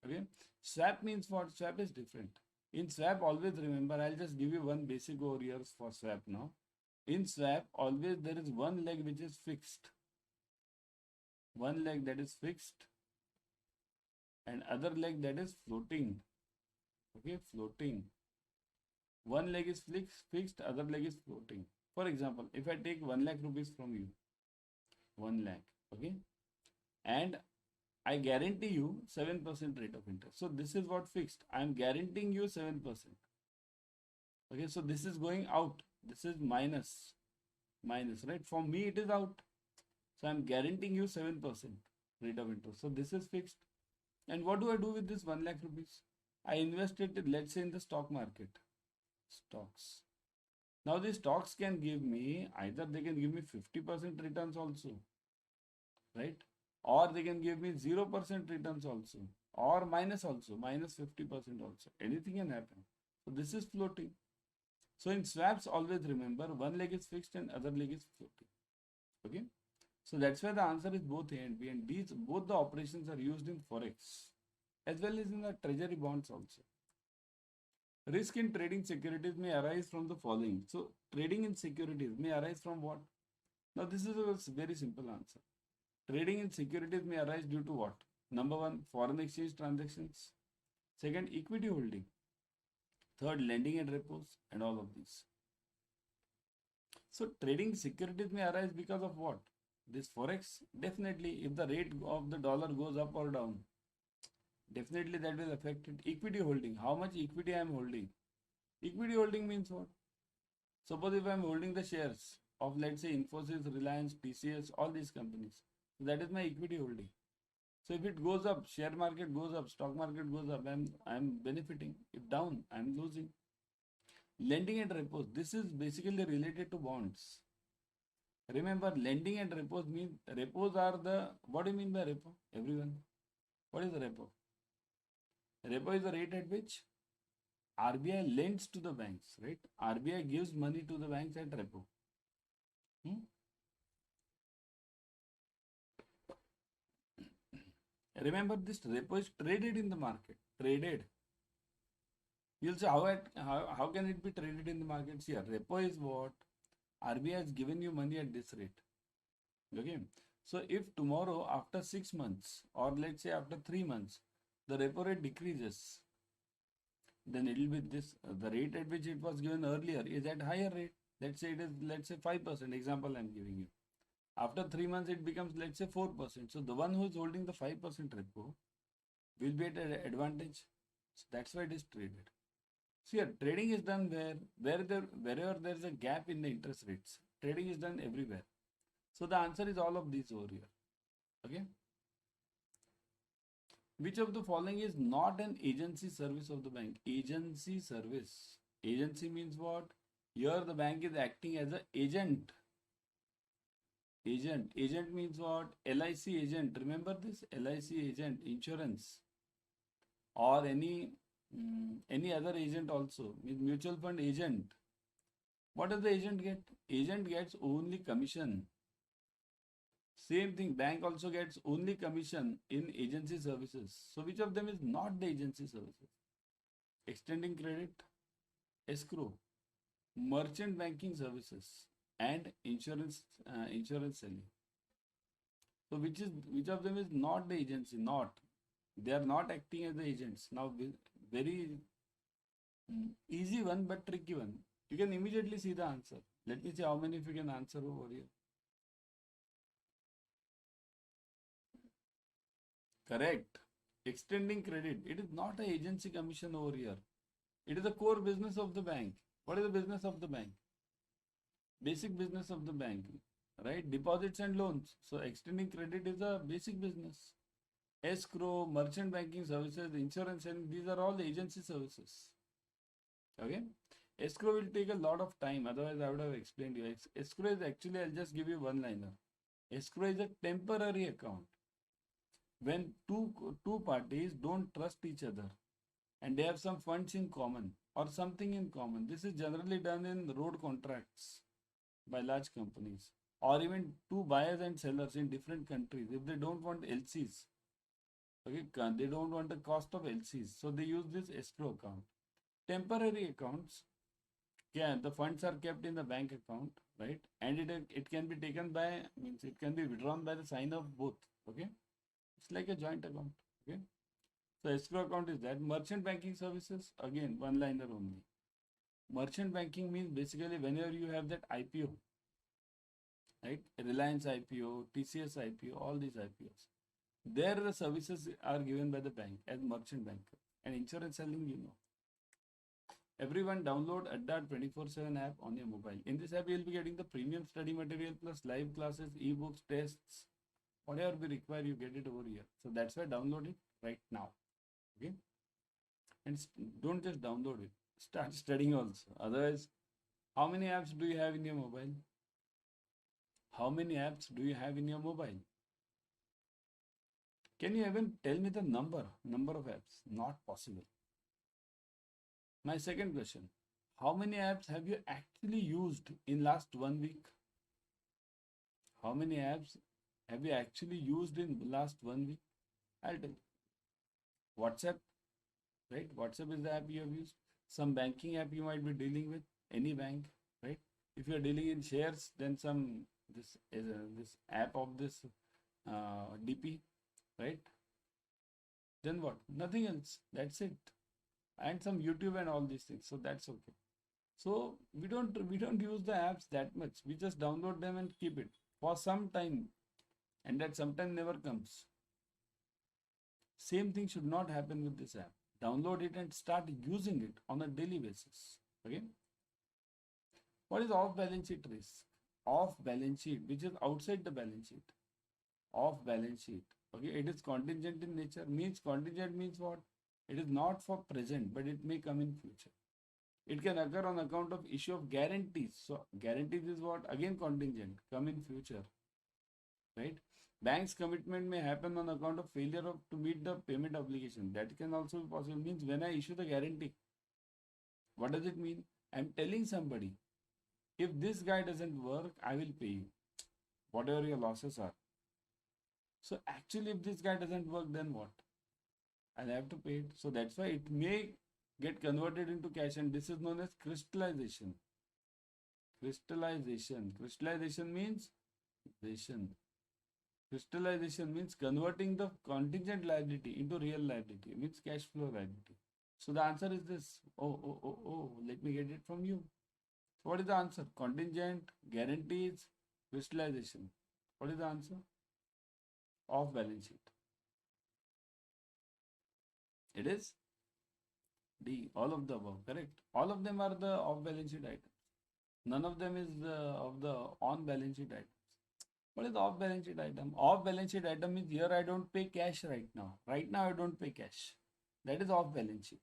B: Okay. Swap means what? Swap is different. In swap, always remember, I'll just give you one basic over here for swap now. In swap, always there is one leg which is fixed. One leg that is fixed and other leg that is floating. Okay, floating. One leg is fixed, other leg is floating. For example, if I take 1 lakh rupees from you, 1 lakh, okay, and I guarantee you 7% rate of interest. So this is what fixed. I am guaranteeing you 7%. Okay, so this is going out. This is minus, right? For me, it is out. So I'm guaranteeing you 7% rate of interest. So this is fixed. And what do I do with this 1 lakh rupees? I invested it, let's say, in the stock market. Stocks. Now these stocks can give me, either they can give me 50% returns also, right? Or they can give me 0% returns also, or minus also, minus 50% also. Anything can happen. So this is floating. So in swaps, always remember one leg is fixed and other leg is floating. Okay. So that's why the answer is both A and B, and these both the operations are used in forex as well as in the treasury bonds also. Risk in trading securities may arise from the following. So trading in securities may arise from what? Now this is a very simple answer. Trading in securities may arise due to what? Number one, foreign exchange transactions. Second, equity holding. Third, lending and repos, and all of these. So trading securities may arise because of what? This forex. Definitely, if the rate of the dollar goes up or down, definitely that will affect it. Equity holding. How much equity I am holding? Equity holding means what? Suppose if I am holding the shares of, let's say, Infosys, Reliance, TCS, all these companies, so that is my equity holding. So if it goes up, share market goes up, stock market goes up, I'm benefiting. If down, I'm losing. Lending and repos. This is basically related to bonds. Remember, lending and repos mean, repos are the, what do you mean by repo? Everyone, what is the repo? Repo is the rate at which RBI lends to the banks, right? RBI gives money to the banks at repo. Remember, this repo is traded in the market. Traded. You'll say, how can it be traded in the markets here? Repo is what? RBI has given you money at this rate. Okay. So if tomorrow after 6 months, or let's say after 3 months, the repo rate decreases, then it will be this, the rate at which it was given earlier is at higher rate. Let's say it is, let's say 5%, example I'm giving you. After 3 months, it becomes, let's say 4%. So the one who is holding the 5% repo will be at an advantage. So that's why it is traded. So here, trading is done wherever there is a gap in the interest rates. Trading is done everywhere. So the answer is all of these over here. Okay. Which of the following is not an agency service of the bank? Agency service. Agency means what? Here the bank is acting as an agent. Agent. Agent means what? LIC agent. Remember this? LIC agent. Insurance. Or any other agent also. Means mutual fund agent. What does the agent get? Agent gets only commission. Same thing, bank also gets only commission in agency services. So which of them is not the agency services? Extending credit, escrow, merchant banking services, and insurance selling. So which of them is not the agency? Not. They are not acting as the agents. Now very easy one but tricky one. You can immediately see the answer. Let me see how many of you can answer over here. Correct. Extending credit. It is not an agency commission over here. It is the core business of the bank. What is the business of the bank? Basic business of the bank, right? Deposits and loans. So extending credit is a basic business. Escrow, merchant banking services, insurance, and these are all the agency services. Okay. Escrow will take a lot of time. Otherwise, I would have explained you. Escrow is actually, I'll just give you one liner. Escrow is a temporary account. When two parties don't trust each other and they have some funds in common or something in common. This is generally done in road contracts by large companies, or even two buyers and sellers in different countries. If they don't want LCs, okay, they don't want the cost of LCs, so they use this escrow account. Temporary accounts, yeah, the funds are kept in the bank account, right? And it can be taken by, means it can be withdrawn by the sign of both. Okay, it's like a joint account. Okay. So escrow account is that. Merchant banking services, again, one liner only. Merchant banking means basically whenever you have that IPO, right? Reliance IPO, TCS IPO, all these IPOs. There the services are given by the bank as merchant banker. And insurance selling, everyone download Adda 24/7 app on your mobile. In this app, you'll be getting the premium study material plus live classes, ebooks, tests, whatever we require, you get it over here. So that's why download it right now. Okay. And don't just download it, start studying also. Otherwise, how many apps do you have in your mobile? How many apps do you have in your mobile? Can you even tell me the number of apps? Not possible. My second question, how many apps have you actually used in last 1 week? How many apps have you actually used in last 1 week? I'll tell you. WhatsApp, right? WhatsApp is the app you have used. Some banking app you might be dealing with, any bank, right? If you're dealing in shares, then this app of this DP, right? Then what? Nothing else. That's it. And some YouTube and all these things. So that's okay. So we don't use the apps that much. We just download them and keep it for some time, and that sometime never comes. Same thing should not happen with this app. Download it and start using it on a daily basis. Okay. What is off balance sheet risk? Off balance sheet, which is outside the balance sheet. Off balance sheet. Okay, it is contingent in nature. Means contingent means what? It is not for present, but it may come in future. It can occur on account of issue of guarantees. So guarantees is what? Again contingent, come in future, right? Bank's commitment may happen on account of failure of to meet the payment obligation. That can also be possible. Means when I issue the guarantee, what does it mean? I'm telling somebody, if this guy doesn't work, I will pay you, whatever your losses are. So actually, if this guy doesn't work, then what? I'll have to pay it. So that's why it may get converted into cash, and this is known as crystallization. Crystallization means crystallization means converting the contingent liability into real liability, means cash flow liability. So the answer is this. Oh, let me get it from you. So what is the answer? Contingent, guarantees, crystallization. What is the answer? Off balance sheet. It is D. All of the above, correct? All of them are the off balance sheet items. None of them is of the on balance sheet items. What is the off balance sheet item? Off balance sheet item means here I don't pay cash right now. Right now I don't pay cash. That is off balance sheet.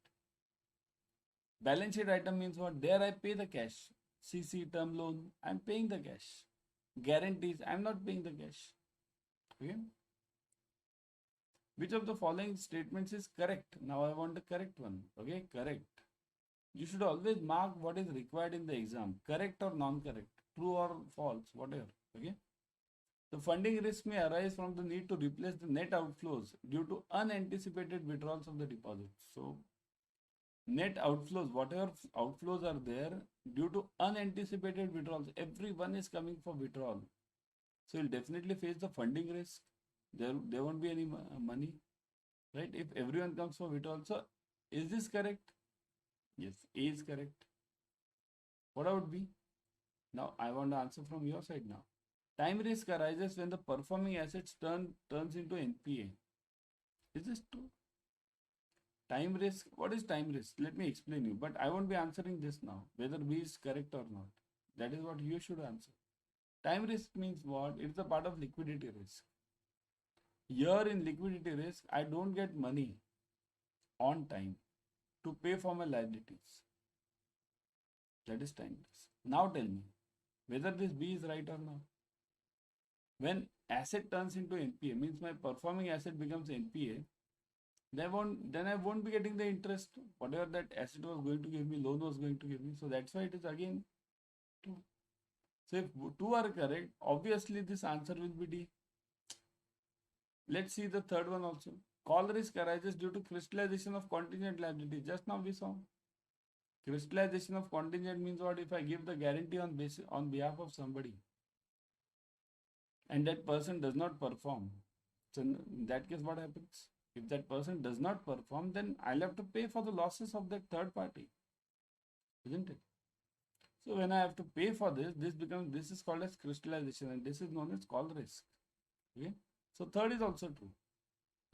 B: Balance sheet item means what? There I pay the cash. CC term loan, I'm paying the cash. Guarantees, I'm not paying the cash. Okay. Which of the following statements is correct? Now I want the correct one. Okay, correct. You should always mark what is required in the exam. Correct or non-correct. True or false. Whatever. Okay. The funding risk may arise from the need to replace the net outflows due to unanticipated withdrawals of the deposits. So net outflows, whatever outflows are there due to unanticipated withdrawals, everyone is coming for withdrawal. So you'll definitely face the funding risk. There won't be any money, right? If everyone comes for withdrawal. So is this correct? Yes, A is correct. What about B? Now I want to answer from your side now. Time risk arises when the performing assets turns into NPA. Is this true? Time risk, what is time risk? Let me explain you, but I won't be answering this now, whether B is correct or not. That is what you should answer. Time risk means what? It's a part of liquidity risk. Here in liquidity risk, I don't get money on time to pay for my liabilities. That is time risk. Now tell me whether this B is right or not. When asset turns into NPA, means my performing asset becomes NPA, then I won't be getting the interest, whatever that asset was going to give me, loan was going to give me. So that's why it is again 2. So if 2 are correct, obviously this answer will be D. Let's see the third one also. Call risk arises due to crystallization of contingent liability. Just now we saw. Crystallization of contingent means what? If I give the guarantee on behalf of somebody and that person does not perform. So in that case, what happens? If that person does not perform, then I'll have to pay for the losses of that third party, isn't it? So when I have to pay for this is called as crystallization, and this is known as call risk. Okay. So third is also true.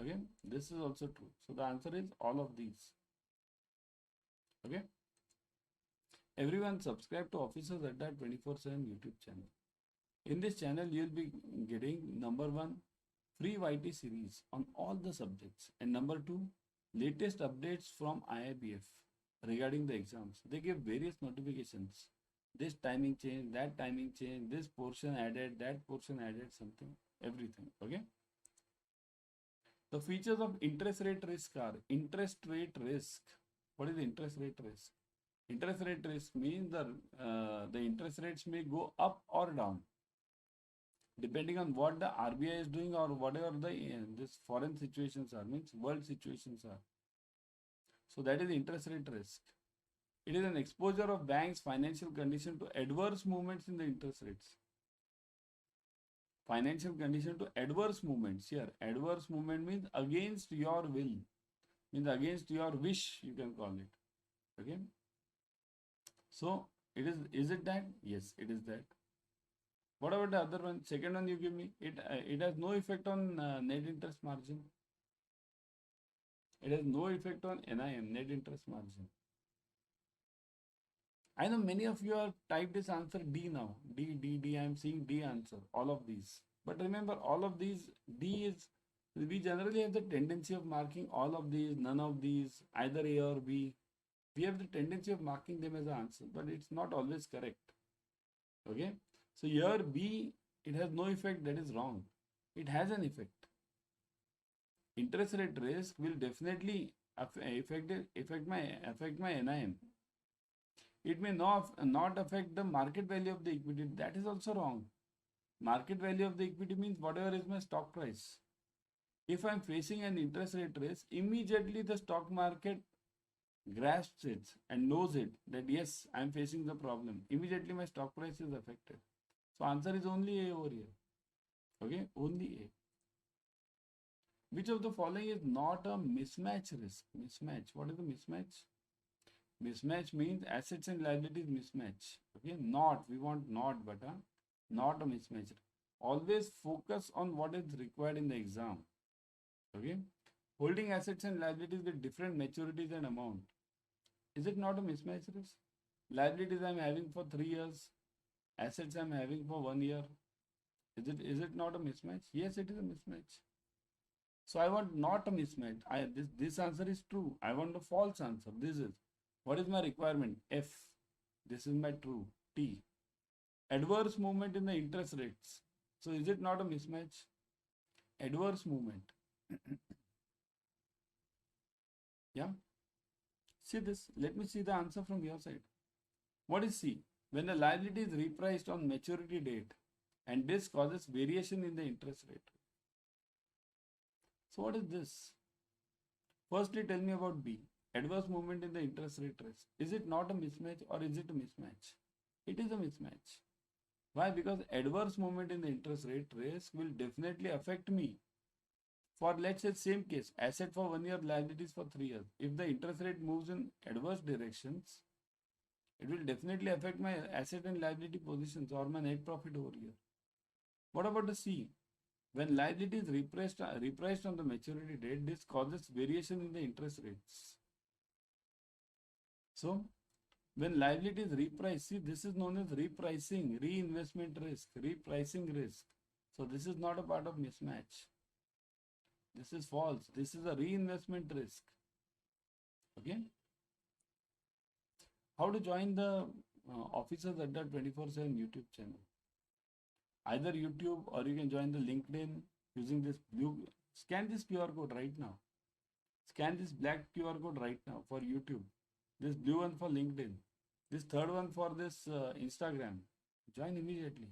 B: Okay, this is also true. So the answer is all of these. Okay, everyone subscribe to Officers Adda 24/7 YouTube channel. In this channel, you'll be getting number one, free YT series on all the subjects, and number two, latest updates from IIBF regarding the exams. They give various notifications. This timing change, that timing change, this portion added, that portion added, something, everything. Okay. The features of interest rate risk are interest rate risk. What is interest rate risk? Interest rate risk means the interest rates may go up or down depending on what the RBI is doing or whatever the this foreign situations are, means world situations are. So that is interest rate risk. It is an exposure of banks' financial condition to adverse movements in the interest rates. Financial condition to adverse movements. Here, adverse movement means against your will, means against your wish, you can call it. Okay. So is it that? Yes, it is that. What about the other one? Second one you give me. It has no effect on net interest margin. It has no effect on NIM, net interest margin. I know many of you have typed this answer D now. D. I am seeing D answer. All of these. But remember, all of these, D is, we generally have the tendency of marking all of these, none of these, either A or B. We have the tendency of marking them as an answer, but it's not always correct. Okay. So here B, it has no effect, that is wrong. It has an effect. Interest rate risk will definitely affect my NIM. It may not affect the market value of the equity. That is also wrong. Market value of the equity means whatever is my stock price. If I'm facing an interest rate risk, immediately the stock market grasps it and knows it that yes, I'm facing the problem. Immediately my stock price is affected. So answer is only A over here. Okay, only A. Which of the following is not a mismatch risk? Mismatch. What is the mismatch? Mismatch means assets and liabilities mismatch. Okay, not. We want not, but not a mismatch. Always focus on what is required in the exam. Okay, holding assets and liabilities with different maturities and amount. Is it not a mismatch risk? Liabilities I'm having for 3 years, assets I'm having for 1 year. Is it not a mismatch? Yes, it is a mismatch. So I want not a mismatch. This answer is true. I want a false answer. This is what is my requirement? F. This is my true. T. Adverse movement in the interest rates. So is it not a mismatch? Adverse movement. Yeah. See this. Let me see the answer from your side. What is C? When the liability is repriced on maturity date and this causes variation in the interest rate. So what is this? Firstly, tell me about B. Adverse movement in the interest rate risk. Is it not a mismatch or is it a mismatch? It is a mismatch. Why? Because adverse movement in the interest rate risk will definitely affect me. For let's say same case, asset for 1 year, liabilities for 3 years. If the interest rate moves in adverse directions, it will definitely affect my asset and liability positions or my net profit over here. What about the C? When liability is repriced on the maturity date, this causes variation in the interest rates. So, when liability is repriced, see this is known as repricing, reinvestment risk, repricing risk. So, this is not a part of mismatch. This is false. This is a reinvestment risk. Okay. How to join the Officers Adda 24/7 YouTube channel? Either YouTube or you can join the LinkedIn using this blue. Scan this QR code right now. Scan this black QR code right now for YouTube. This blue one for LinkedIn. This third one for this Instagram. Join immediately.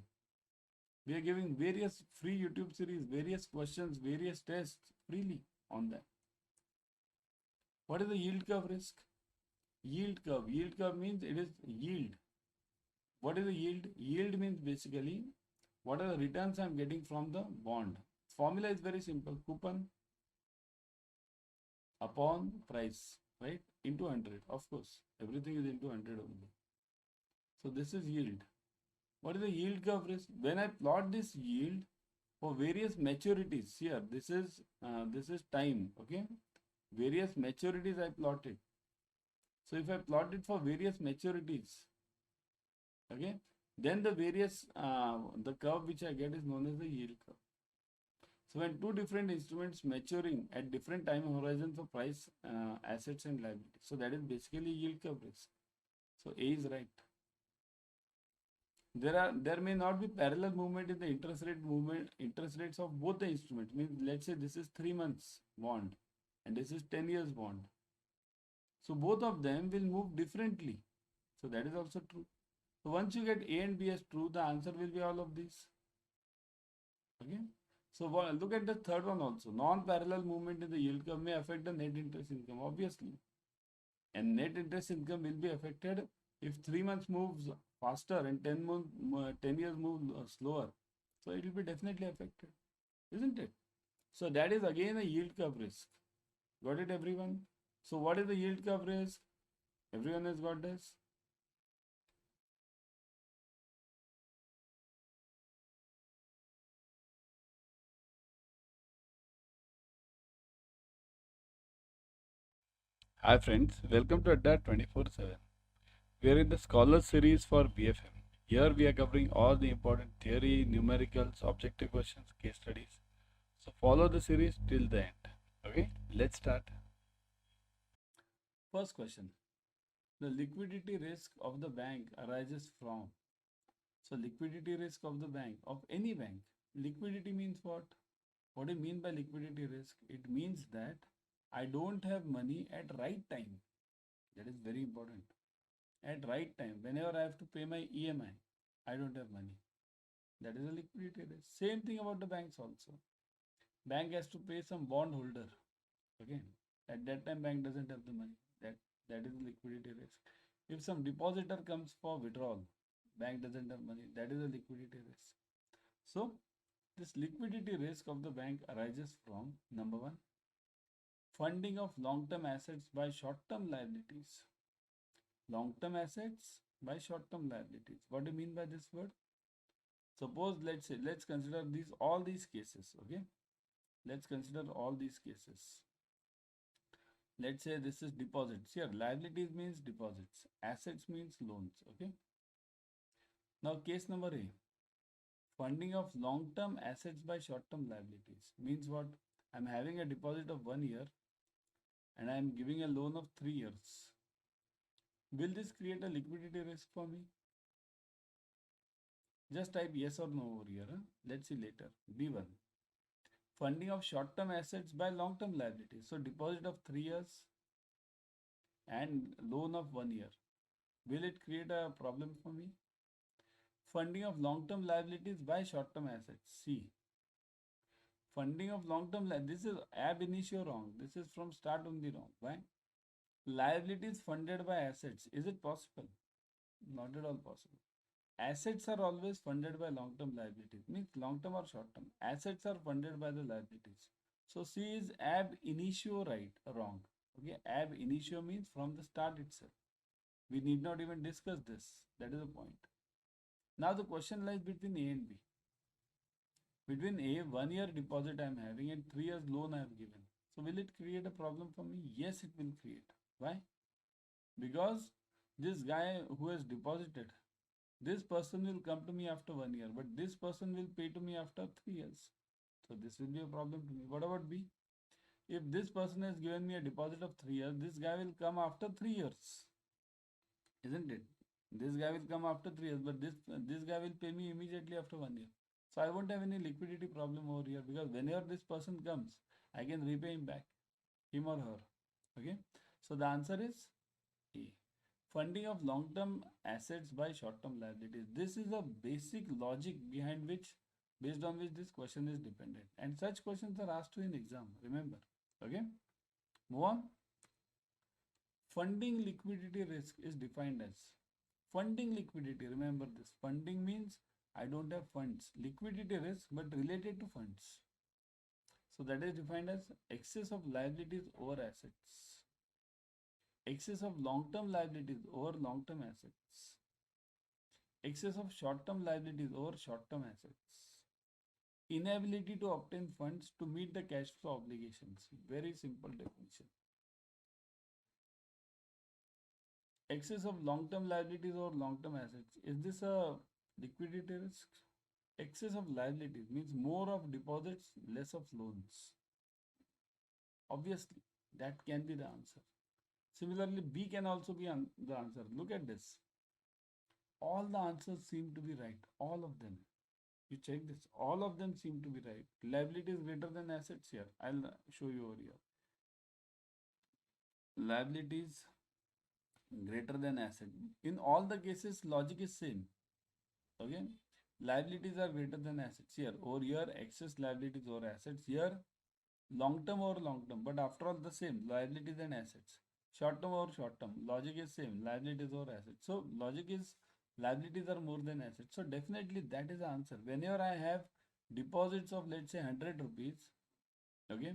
B: We are giving various free YouTube series, various questions, various tests freely on that. What is the yield curve risk? Yield curve. Yield curve means it is yield. What is the yield? Yield means basically what are the returns I am getting from the bond. Formula is very simple. Coupon upon price, right? Into 100. Of course, everything is into 100 only. So this is yield. What is the yield curve risk? When I plot this yield, For various maturities, here this is time, okay? Various maturities I plotted. So if I plot it for various maturities, okay, then the curve which I get is known as the yield curve. So when two different instruments maturing at different time horizons for price, assets and liabilities, so that is basically yield curve risk. So A is right. There may not be parallel movement in the interest rates of both the instruments. Means let's say this is 3 months bond and this is 10 years bond. So both of them will move differently. So that is also true. So once you get A and B as true, the answer will be all of these. Okay. So look at the third one also. Non-parallel movement in the yield curve may affect the net interest income, obviously. And net interest income will be affected if 3 months moves faster and 10 years move slower. So it will be definitely affected, isn't it? So that is again a yield curve risk. Got it, everyone? So what is the yield curve risk? Everyone has got this?
A: Hi friends, welcome to Adda 24/7. We are in the Scholar series for BFM. Here we are covering all the important theory, numericals, objective questions, case studies. So follow the series till the end. Okay, let's start.
B: First question. The liquidity risk of the bank arises from. So liquidity risk of the bank, of any bank. Liquidity means what? What do you mean by liquidity risk? It means that I don't have money at right time. That is very important. At right time, whenever I have to pay my EMI, I don't have money. That is a liquidity risk. Same thing about the banks also. Bank has to pay some bond holder. Okay. At that time, bank doesn't have the money. That is a liquidity risk. If some depositor comes for withdrawal, bank doesn't have money. That is a liquidity risk. So this liquidity risk of the bank arises from number one, funding of long-term assets by short-term liabilities. Long-term assets by short-term liabilities. What do you mean by this word? Suppose let's consider all these cases. Okay, let's consider all these cases. Let's say this is deposits. Here, liabilities means deposits, assets means loans. Okay. Now, case number A, funding of long-term assets by short-term liabilities means what? I'm having a deposit of 1 year and I'm giving a loan of 3 years. Will this create a liquidity risk for me? Just type yes or no over here. Huh? Let's see later. B1. Funding of short-term assets by long-term liabilities. So deposit of 3 years and loan of 1 year. Will it create a problem for me? Funding of long-term liabilities by short-term assets. C. Funding of long-term this is ab initio wrong. This is from start only wrong. Why? Liabilities funded by assets. Is it possible? Not at all possible. Assets are always funded by long-term liabilities. Means long-term or short-term. Assets are funded by the liabilities. So C is ab initio right, wrong. Okay, ab initio means from the start itself. We need not even discuss this. That is the point. Now the question lies between A and B. Between A, 1 year deposit I am having and 3 years loan I have given. So will it create a problem for me? Yes, it will create. Why? Because this guy who has deposited, this person will come to me after 1 year, but this person will pay to me after 3 years. So this will be a problem to me. What about B? If this person has given me a deposit of 3 years, this guy will come after 3 years, isn't it? This guy will come after 3 years, but this guy will pay me immediately after 1 year. So I won't have any liquidity problem over here because whenever this person comes, I can repay him back, him or her. Okay. So the answer is A. Funding of long-term assets by short-term liabilities. This is a basic logic based on which this question is dependent. And such questions are asked to in exam. Remember. Okay. Move on. Funding liquidity risk is defined as funding liquidity. Remember this. Funding means I don't have funds. Liquidity risk, but related to funds. So that is defined as excess of liabilities over assets. Excess of long-term liabilities over long-term assets. Excess of short-term liabilities over short-term assets. inability to obtain funds to meet the cash flow obligations. Very simple definition. Excess of long-term liabilities or long-term assets. Is this a liquidity risk? Excess of liabilities means more of deposits, less of loans. Obviously, that can be the answer. Similarly, B can also be the answer. Look at this. All the answers seem to be right. All of them. You check this. All of them seem to be right. Liability is greater than assets here. I'll show you over here. Liabilities greater than asset. In all the cases, logic is same. Okay. Liabilities are greater than assets here. Over here, excess liabilities over assets. Here, long term over long term. But after all, the same liabilities and assets. Short term over short term. Logic is same. Liabilities over assets. So logic is liabilities are more than assets. So definitely that is the answer. Whenever I have deposits of let's say 100 rupees, okay,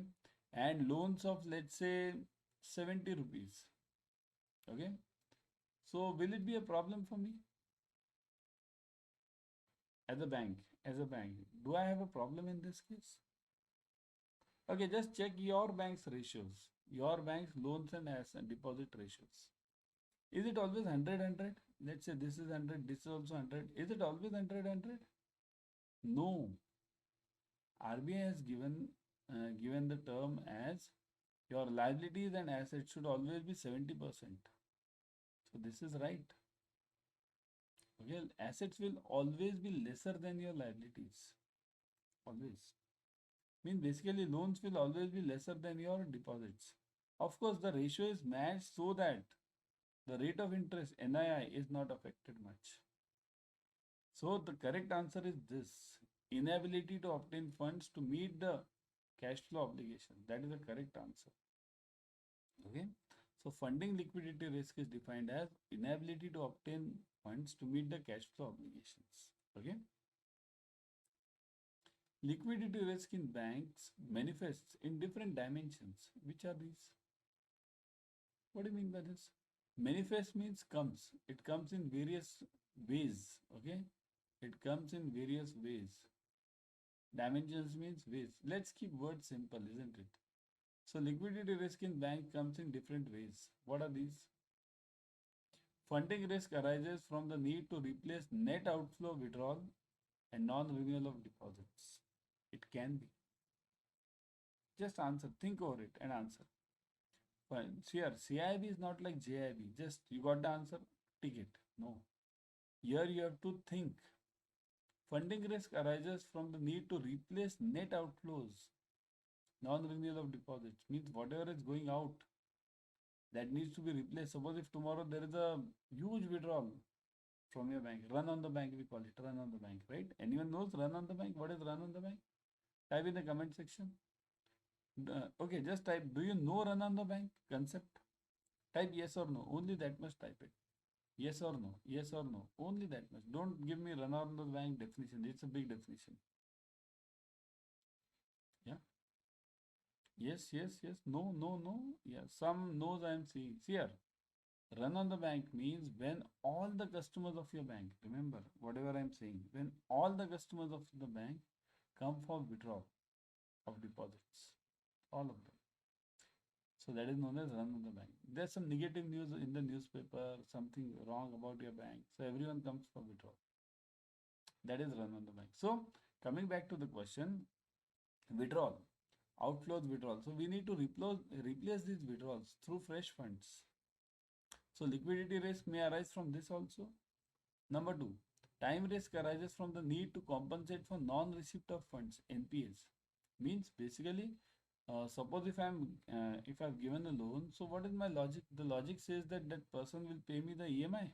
B: and loans of let's say 70 rupees, okay, so will it be a problem for me as a bank? As a bank, do I have a problem in this case? Okay, just check your bank's ratios, your bank's loans and asset deposit ratios. Is it always 100? Let's say this is 100, this is also 100. Is it always 100? No. RBI has given the term as your liabilities and assets should always be 70%. So this is right. Okay, assets will always be lesser than your liabilities. Always. Means basically loans will always be lesser than your deposits. Of course, the ratio is matched so that the rate of interest NII is not affected much. So the correct answer is this: inability to obtain funds to meet the cash flow obligation. That is the correct answer. Okay. So funding liquidity risk is defined as inability to obtain funds to meet the cash flow obligations. Okay. Liquidity risk in banks manifests in different dimensions. Which are these? What do you mean by this? Manifest means comes. It comes in various ways. Okay. It comes in various ways. Dimensions means ways. Let's keep words simple, isn't it? So liquidity risk in bank comes in different ways. What are these? Funding risk arises from the need to replace net outflow withdrawal and non-renewal of deposits. It can be. Just answer. Think over it and answer. Fine. So here, CIB is not like JIB. Just you got the answer, tick it. No. Here you have to think. Funding risk arises from the need to replace net outflows. Non-renewal of deposits means whatever is going out that needs to be replaced. Suppose if tomorrow there is a huge withdrawal from your bank, run on the bank, we call it run on the bank, right? Anyone knows run on the bank? What is run on the bank? Type in the comment section. Okay, just type, do you know run on the bank concept? Type yes or no, only that much type it. Yes or no, yes or no, only that much. Don't give me run on the bank definition, it's a big definition. Yeah. Yes, yes, yes, no, no, no. Yeah, some no's I am seeing. See here, run on the bank means when all the customers of your bank, remember whatever I am saying, when all the customers of the bank come for withdrawal of deposits, all of them. So that is known as run on the bank. There's some negative news in the newspaper, something wrong about your bank. So everyone comes for withdrawal. That is run on the bank. So coming back to the question, withdrawal, outflows, withdrawal. So we need to replace these withdrawals through fresh funds. So liquidity risk may arise from this also. Number two, time risk arises from the need to compensate for non-receipt of funds, NPAs. Means basically, suppose if I've given a loan, so what is my logic? The logic says that that person will pay me the EMI,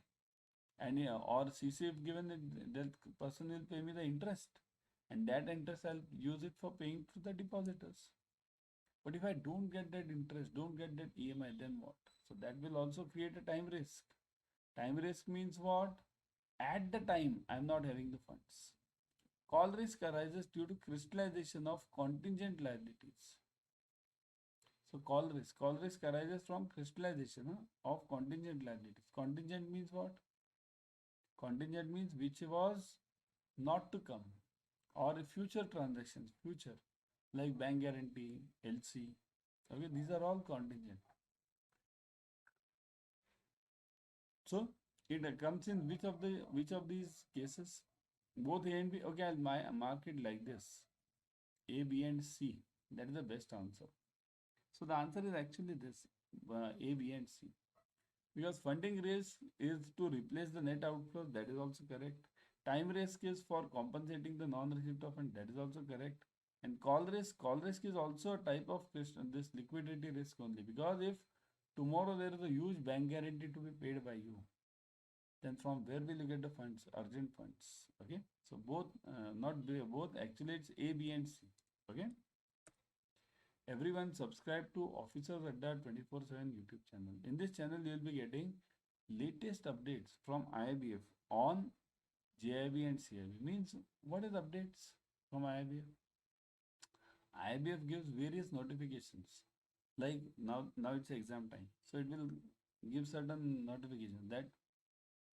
B: and or CC if given that person will pay me the interest, and that interest I'll use it for paying to the depositors. But if I don't get that interest, don't get that EMI, then what? So that will also create a time risk. Time risk means what? At the time, I'm not having the funds. Call risk arises due to crystallization of contingent liabilities. So call risk arises from crystallization of contingent liabilities. Contingent means what? Contingent means which was not to come. or future transactions, future, like bank guarantee, LC. Okay, these are all contingent. So it comes in which of these cases? Both A and B. Okay, I'll mark it like this: A, B, and C. That is the best answer. So the answer is actually this: A, B, and C. Because funding risk is to replace the net outflows. That is also correct. Time risk is for compensating the non-receipt of fund. That is also correct. And call risk is also a type of this liquidity risk only. Because if tomorrow there is a huge bank guarantee to be paid by you, then from where will you get the funds? Urgent funds. Okay. So both, not both. Actually, it's A, B, and C. Okay. Everyone subscribe to Officers Adda 24/7 YouTube channel. In this channel, you will be getting latest updates from IIBF on JIB and CIB. Means what is updates from IIBF? IIBF gives various notifications. Like now it's exam time, so it will give certain notification that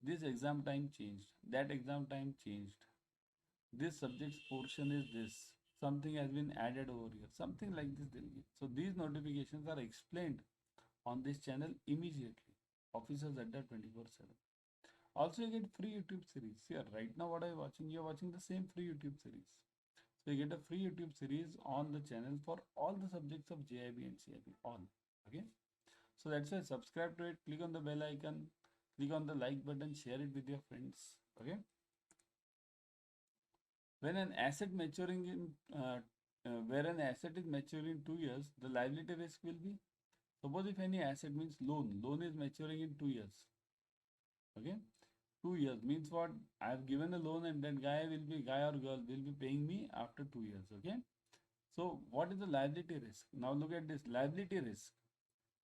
B: this exam time changed, that exam time changed, this subject's portion is this, something has been added over here, something like this they'll give. So these notifications are explained on this channel immediately. Officers Adda 24/7. Also, you get free YouTube series. Here, right now, what I'm watching, you're watching the same free YouTube series. So you get a free YouTube series on the channel for all the subjects of JIB and CIB, all. Okay. So that's why subscribe to it, click on the bell icon, click on the like button, share it with your friends. Okay. When an asset maturing in where an asset is maturing in 2 years, the liability risk will be, suppose if any asset means loan is maturing in 2 years. Okay, 2 years means what? I have given a loan and that guy or girl will be paying me after 2 years. Okay, so what is the liability risk? Now look at this liability risk.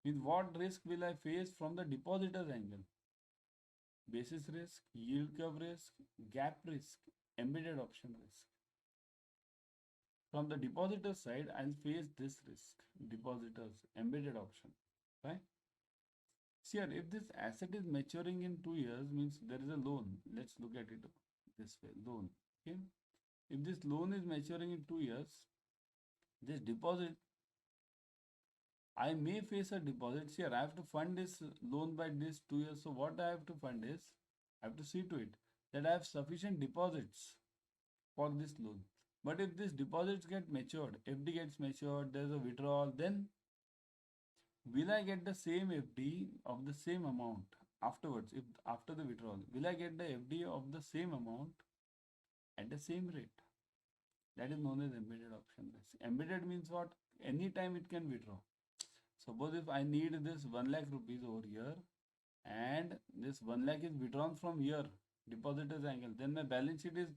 B: Means what risk will I face from the depositor's angle? Basis risk, yield curve risk, gap risk, embedded option risk. From the depositor side, I'll face this risk, depositors, embedded option, right? See here, if this asset is maturing in 2 years, means there is a loan. Let's look at it this way, loan, okay? If this loan is maturing in 2 years, this deposit, I may face a deposit. See here, I have to fund this loan by this 2 years. So what I have to fund is, I have to see to it that I have sufficient deposits for this loan. But if these deposits get matured, FD gets matured, there's a withdrawal, then will I get the same FD of the same amount afterwards? If after the withdrawal, will I get the FD of the same amount at the same rate? That is known as embedded option risk. Embedded means what? Anytime it can withdraw. Suppose if I need this 1 lakh rupees over here and this 1 lakh is withdrawn from here, depositor's angle, then my balance sheet is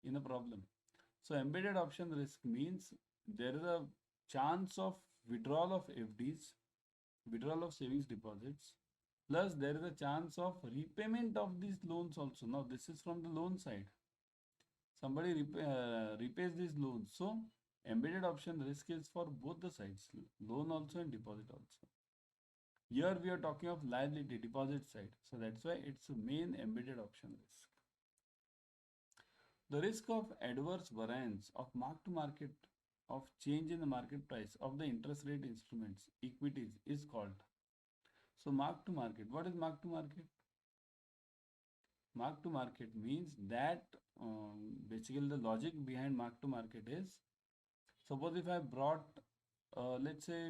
B: in a problem. So embedded option risk means there is a chance of withdrawal of FDs, withdrawal of savings deposits, plus there is a chance of repayment of these loans also. Now this is from the loan side. Somebody repays these loans. So embedded option risk is for both the sides, loan also and deposit also. Here we are talking of liability, deposit side. So that's why it's a main embedded option risk. The risk of adverse variance of mark to market of change in the market price of the interest rate instruments, equities, is called. So mark to market. What is mark to market? Mark to market means that basically the logic behind mark to market is, suppose if I brought let's say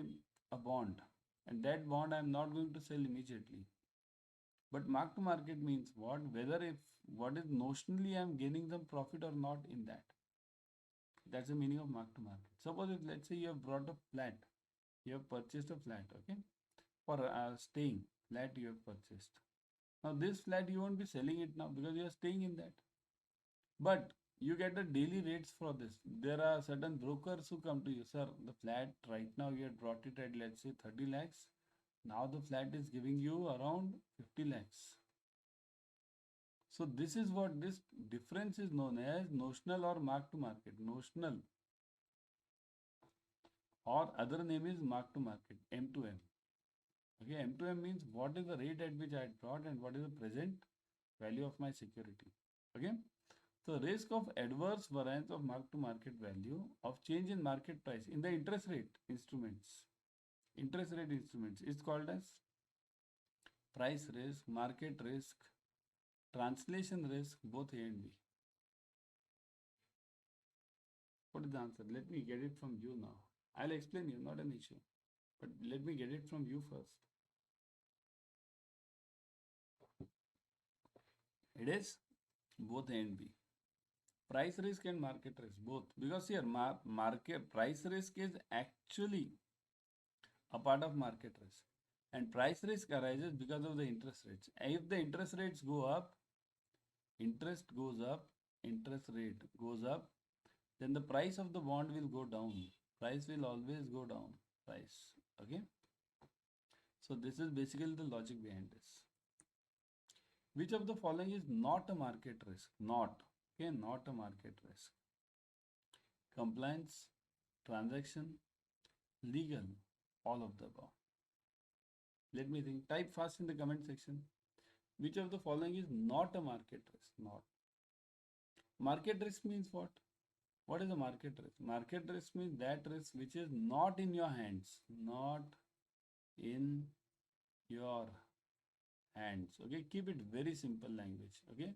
B: a bond, and that bond I am not going to sell immediately. But mark to market means what? Whether if what is notionally I am gaining some profit or not in that. That's the meaning of mark to market. Suppose if let's say you have brought a flat, you have purchased a flat, okay, for staying flat you have purchased. Now this flat you won't be selling it now because you are staying in that. But you get the daily rates for this. There are certain brokers who come to you, sir, the flat right now you had brought it at let's say 30 lakhs. Now the flat is giving you around 50 lakhs. So this is what this difference is known as notional or mark to market. Notional or other name is mark to market, M to M. Okay, M to M means what is the rate at which I had brought and what is the present value of my security. Okay, So risk of adverse variance of mark to market value of change in market price in the interest rate instruments is called as price risk, market risk, translation risk, both A and B. What is the answer? Let me get it from you now. I'll explain you, not an issue. But let me get it from you first. It is both A and B. Price risk and market risk, both. Because here, market price risk is actually a part of market risk. And price risk arises because of the interest rates. If the interest rates go up, interest goes up, interest rate goes up, then the price of the bond will go down. Price will always go down. Price. Okay. So this is basically the logic behind this. Which of the following is not a market risk? Not. Okay, not a market risk. Compliance, transaction, legal, all of the above. Let me think. Type fast in the comment section. Which of the following is not a market risk? Not. Market risk means what? What is a market risk? Market risk means that risk which is not in your hands. Not in your hands. Okay, keep it very simple language. Okay,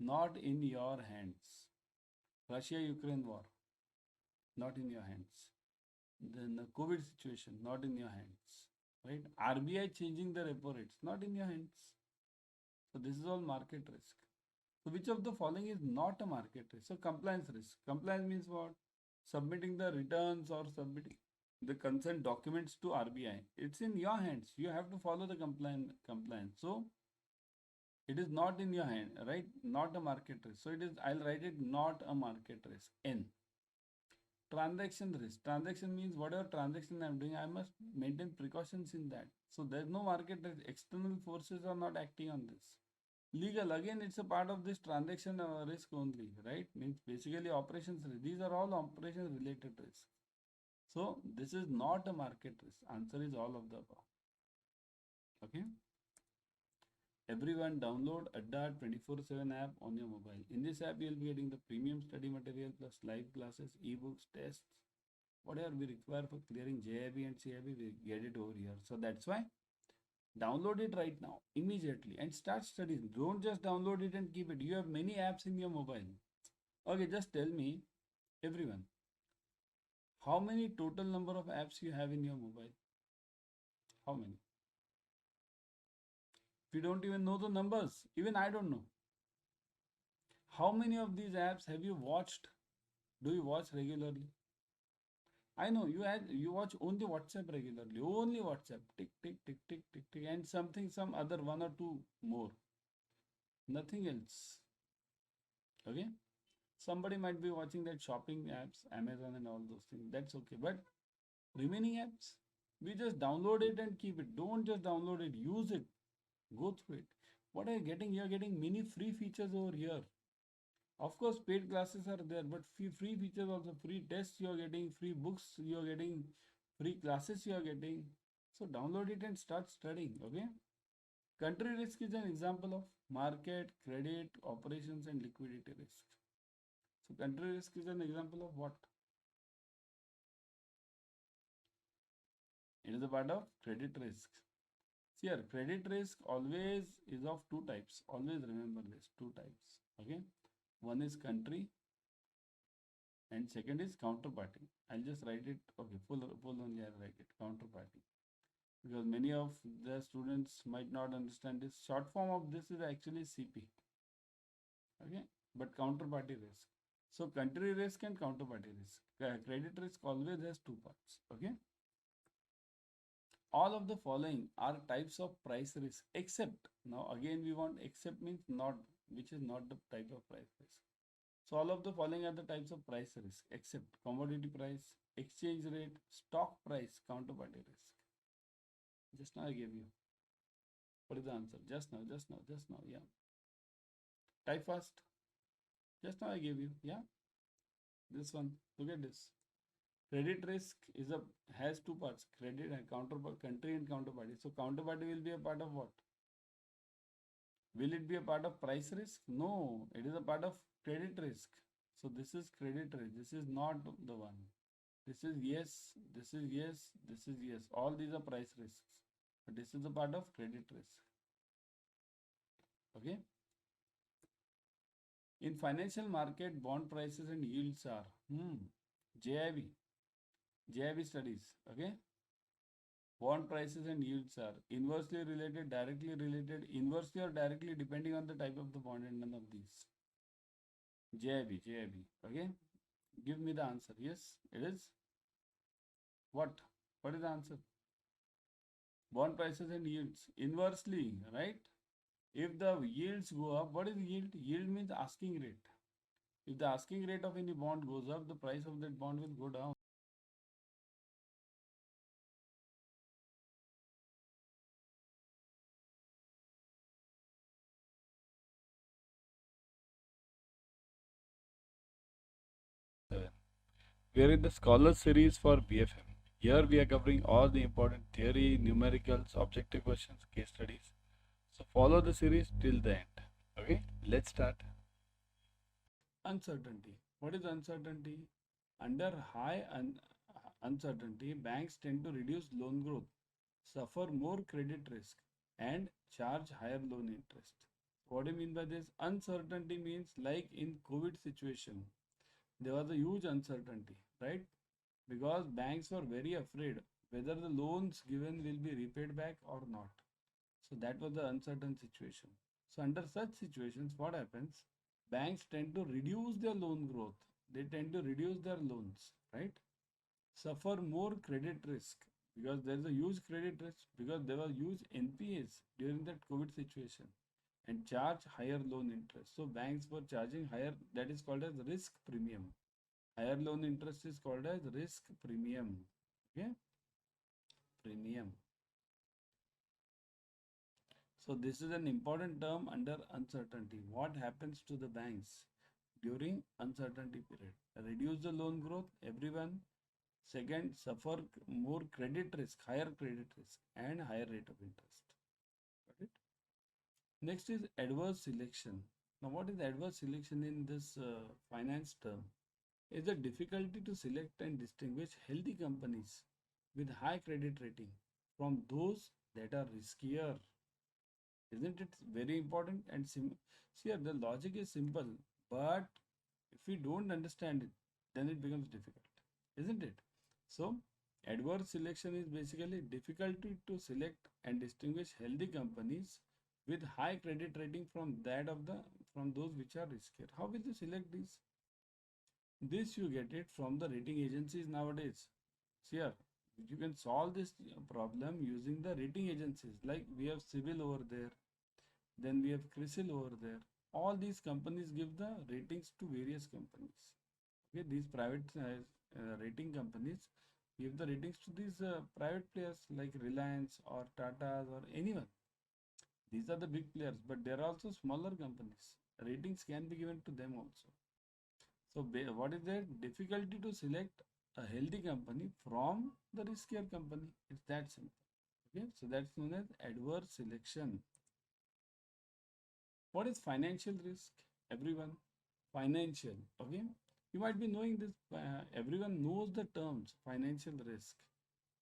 B: not in your hands. Russia-Ukraine war, not in your hands. Then the COVID situation, not in your hands. Right? RBI changing the repo rates, not in your hands. So this is all market risk. So which of the following is not a market risk? So compliance risk. Compliance means what? Submitting the returns or submitting the consent documents to RBI. It's in your hands. You have to follow the compliance. So it is not in your hand, right? Not a market risk. So it is, I'll write it not a market risk. N. Transaction risk. Transaction means whatever transaction I'm doing, I must maintain precautions in that. So there's no market risk. External forces are not acting on this. Legal, again, it's a part of this transaction risk only, right? Means basically operations risk. These are all operations related risks. So this is not a market risk. Answer is all of the above. Okay. Everyone download Adda 24/7 app on your mobile. In this app, you'll be getting the premium study material plus live classes, ebooks, tests. Whatever we require for clearing JIB and CIB, we get it over here. So that's why download it right now, immediately, and start studying. Don't just download it and keep it. You have many apps in your mobile. Okay, just tell me, everyone, how many total number of apps you have in your mobile? How many? If you don't even know the numbers, even I don't know. How many of these apps have you watched? Do you watch regularly? I know you watch only WhatsApp regularly, only WhatsApp, tick tick tick tick tick tick, and some other one or two more, nothing else. Okay, somebody might be watching that shopping apps, Amazon and all those things. That's okay, but remaining apps, we just download it and keep it. Don't just download it, use it, go through it. What are you getting? You're getting many free features over here. Of course, paid classes are there, but free features also, free tests you are getting, free books you are getting, free classes you are getting. So download it and start studying. Okay. Country risk is an example of market, credit, operations, and liquidity risk. So country risk is an example of what? It is a part of credit risk. See here, credit risk always is of two types. Always remember this, two types. Okay. One is country and second is counterparty. I'll just write it. Okay, full only I'll write it. Counterparty. Because many of the students might not understand this. Short form of this is actually CP. Okay, but counterparty risk. So country risk and counterparty risk. Credit risk always has two parts. Okay. All of the following are types of price risk except, now again we want except means not, which is not the type of price risk. So all of the following are the types of price risk except commodity price, exchange rate, stock price, counterparty risk. Just now I gave you. What is the answer? Just now. Yeah. Type fast. Just now I gave you. Yeah. This one. Look at this. Credit risk is has two parts: credit and counterpart, country and counterparty. So counterparty will be a part of what? Will it be a part of price risk? No, it is a part of credit risk. So this is credit risk. This is not the one. This is yes, this is yes, this is yes. All these are price risks. But this is a part of credit risk. Okay. In financial market, bond prices and yields are JIB, JIB studies. Okay. Bond prices and yields are inversely related, directly related, inversely or directly depending on the type of the bond, and none of these. JIB, JIB. Okay. Give me the answer. Yes, it is. What? What is the answer? Bond prices and yields. Inversely, right? If the yields go up, what is yield? Yield means asking rate. If the asking rate of any bond goes up, the price of that bond will go down.
A: We are in the Scholar series for BFM. Here we are covering all the important theory, numericals, objective questions, case studies. So follow the series till the end. Okay, let's start.
B: Uncertainty. What is uncertainty? Under high uncertainty, banks tend to reduce loan growth, suffer more credit risk, and charge higher loan interest. What do you mean by this? Uncertainty means like in COVID situation, there was a huge uncertainty, right? Because banks were very afraid whether the loans given will be repaid back or not. So that was the uncertain situation. So under such situations, what happens? Banks tend to reduce their loan growth. They tend to reduce their loans, right? Suffer more credit risk because there is a huge credit risk because there was huge NPAs during that COVID situation and charge higher loan interest. So banks were charging higher, that is called as risk premium. Higher loan interest is called as risk premium. Okay, premium. So this is an important term under uncertainty. What happens to the banks during uncertainty period? Reduce the loan growth, everyone. Second, suffer more credit risk, higher credit risk, and higher rate of interest. Got it? Next is adverse selection. Now, what is adverse selection in this finance term? Is the difficulty to select and distinguish healthy companies with high credit rating from those that are riskier. Isn't it very important? And see, here the logic is simple, but if we don't understand it, then it becomes difficult, isn't it? So, adverse selection is basically difficulty to select and distinguish healthy companies with high credit rating from that of the from those which are riskier. How will you select these? This you get it from the rating agencies nowadays. See here, you can solve this problem using the rating agencies. Like we have Civil over there, then we have CRISIL over there. All these companies give the ratings to various companies. Okay, these private rating companies give the ratings to these private players like Reliance or Tata's or anyone. These are the big players, but there are also smaller companies. Ratings can be given to them also. So what is the difficulty to select a healthy company from the riskier company? It's that simple. Okay, so that's known as adverse selection. What is financial risk? Everyone, financial. Okay, you might be knowing this. Everyone knows the terms financial risk,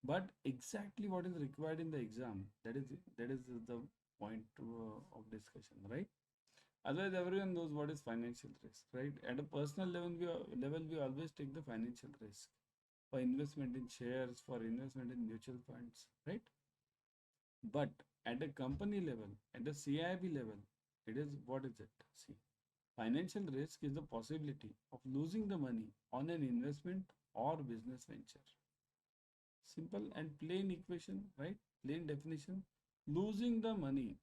B: but exactly what is required in the exam, that is the point of discussion, right? Otherwise, everyone knows what is financial risk, right? At a personal level, we always take the financial risk for investment in shares, for investment in mutual funds, right? But at a company level, at a CIB level, it is what is it? See, financial risk is the possibility of losing the money on an investment or business venture. Simple and plain equation, right? Plain definition. Losing the money.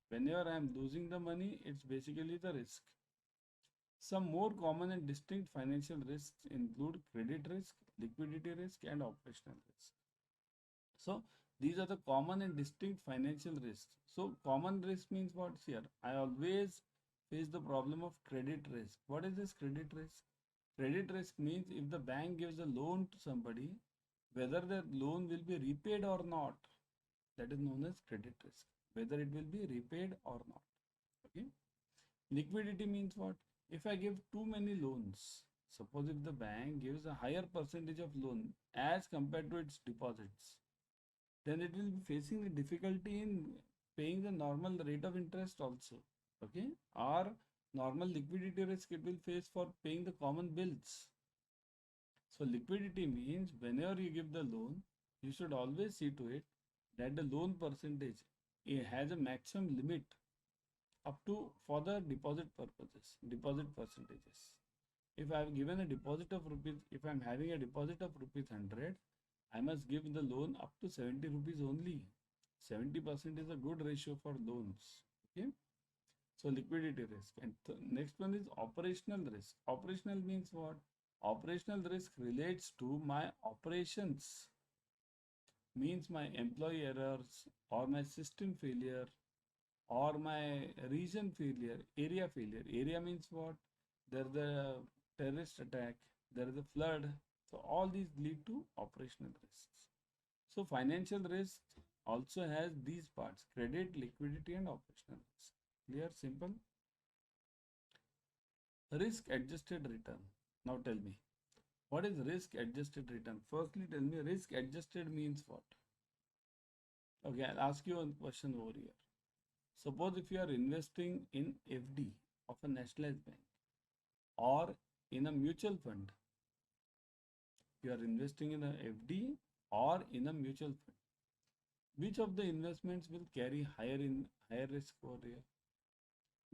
B: Whenever I am losing the money, it's basically the risk. Some more common and distinct financial risks include credit risk, liquidity risk, and operational risk. So these are the common and distinct financial risks. So common risk means what here? I always face the problem of credit risk. What is this credit risk? Credit risk means if the bank gives a loan to somebody, whether the loan will be repaid or not, that is known as credit risk. Whether it will be repaid or not. Okay. Liquidity means what? If I give too many loans, suppose if the bank gives a higher percentage of loan as compared to its deposits, then it will be facing the difficulty in paying the normal rate of interest also. Okay. Or normal liquidity risk it will face for paying the common bills. So liquidity means whenever you give the loan, you should always see to it that the loan percentage it has a maximum limit up to for the deposit purposes, deposit percentages. If I have given a deposit of rupees, if I am having a deposit of rupees 100, I must give the loan up to 70 rupees only. 70% is a good ratio for loans. Okay. So liquidity risk. And next one is operational risk. Operational means what? Operational risk relates to my operations, means my employee errors or my system failure or my region failure, area failure. Area means what? There's a terrorist attack, there is a flood. So all these lead to operational risks. So financial risk also has these parts: credit, liquidity, and operational risk. Clear, simple. Risk adjusted return. Now tell me, what is risk adjusted return? Firstly, tell me risk adjusted means what? Okay, I'll ask you one question over here. Suppose if you are investing in FD of a nationalized bank or in a mutual fund, you are investing in a FD or in a mutual fund. Which of the investments will carry higher risk over here?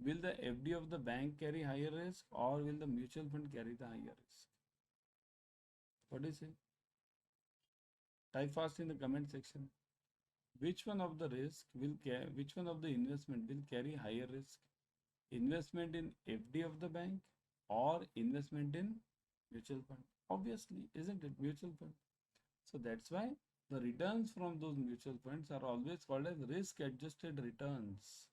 B: Will the FD of the bank carry higher risk or will the mutual fund carry the higher risk? What do you say? Type fast in the comment section. Which one of the which one of the investment will carry higher risk? Investment in FD of the bank or investment in mutual fund? Obviously, isn't it mutual fund? So that's why the returns from those mutual funds are always called as risk adjusted returns.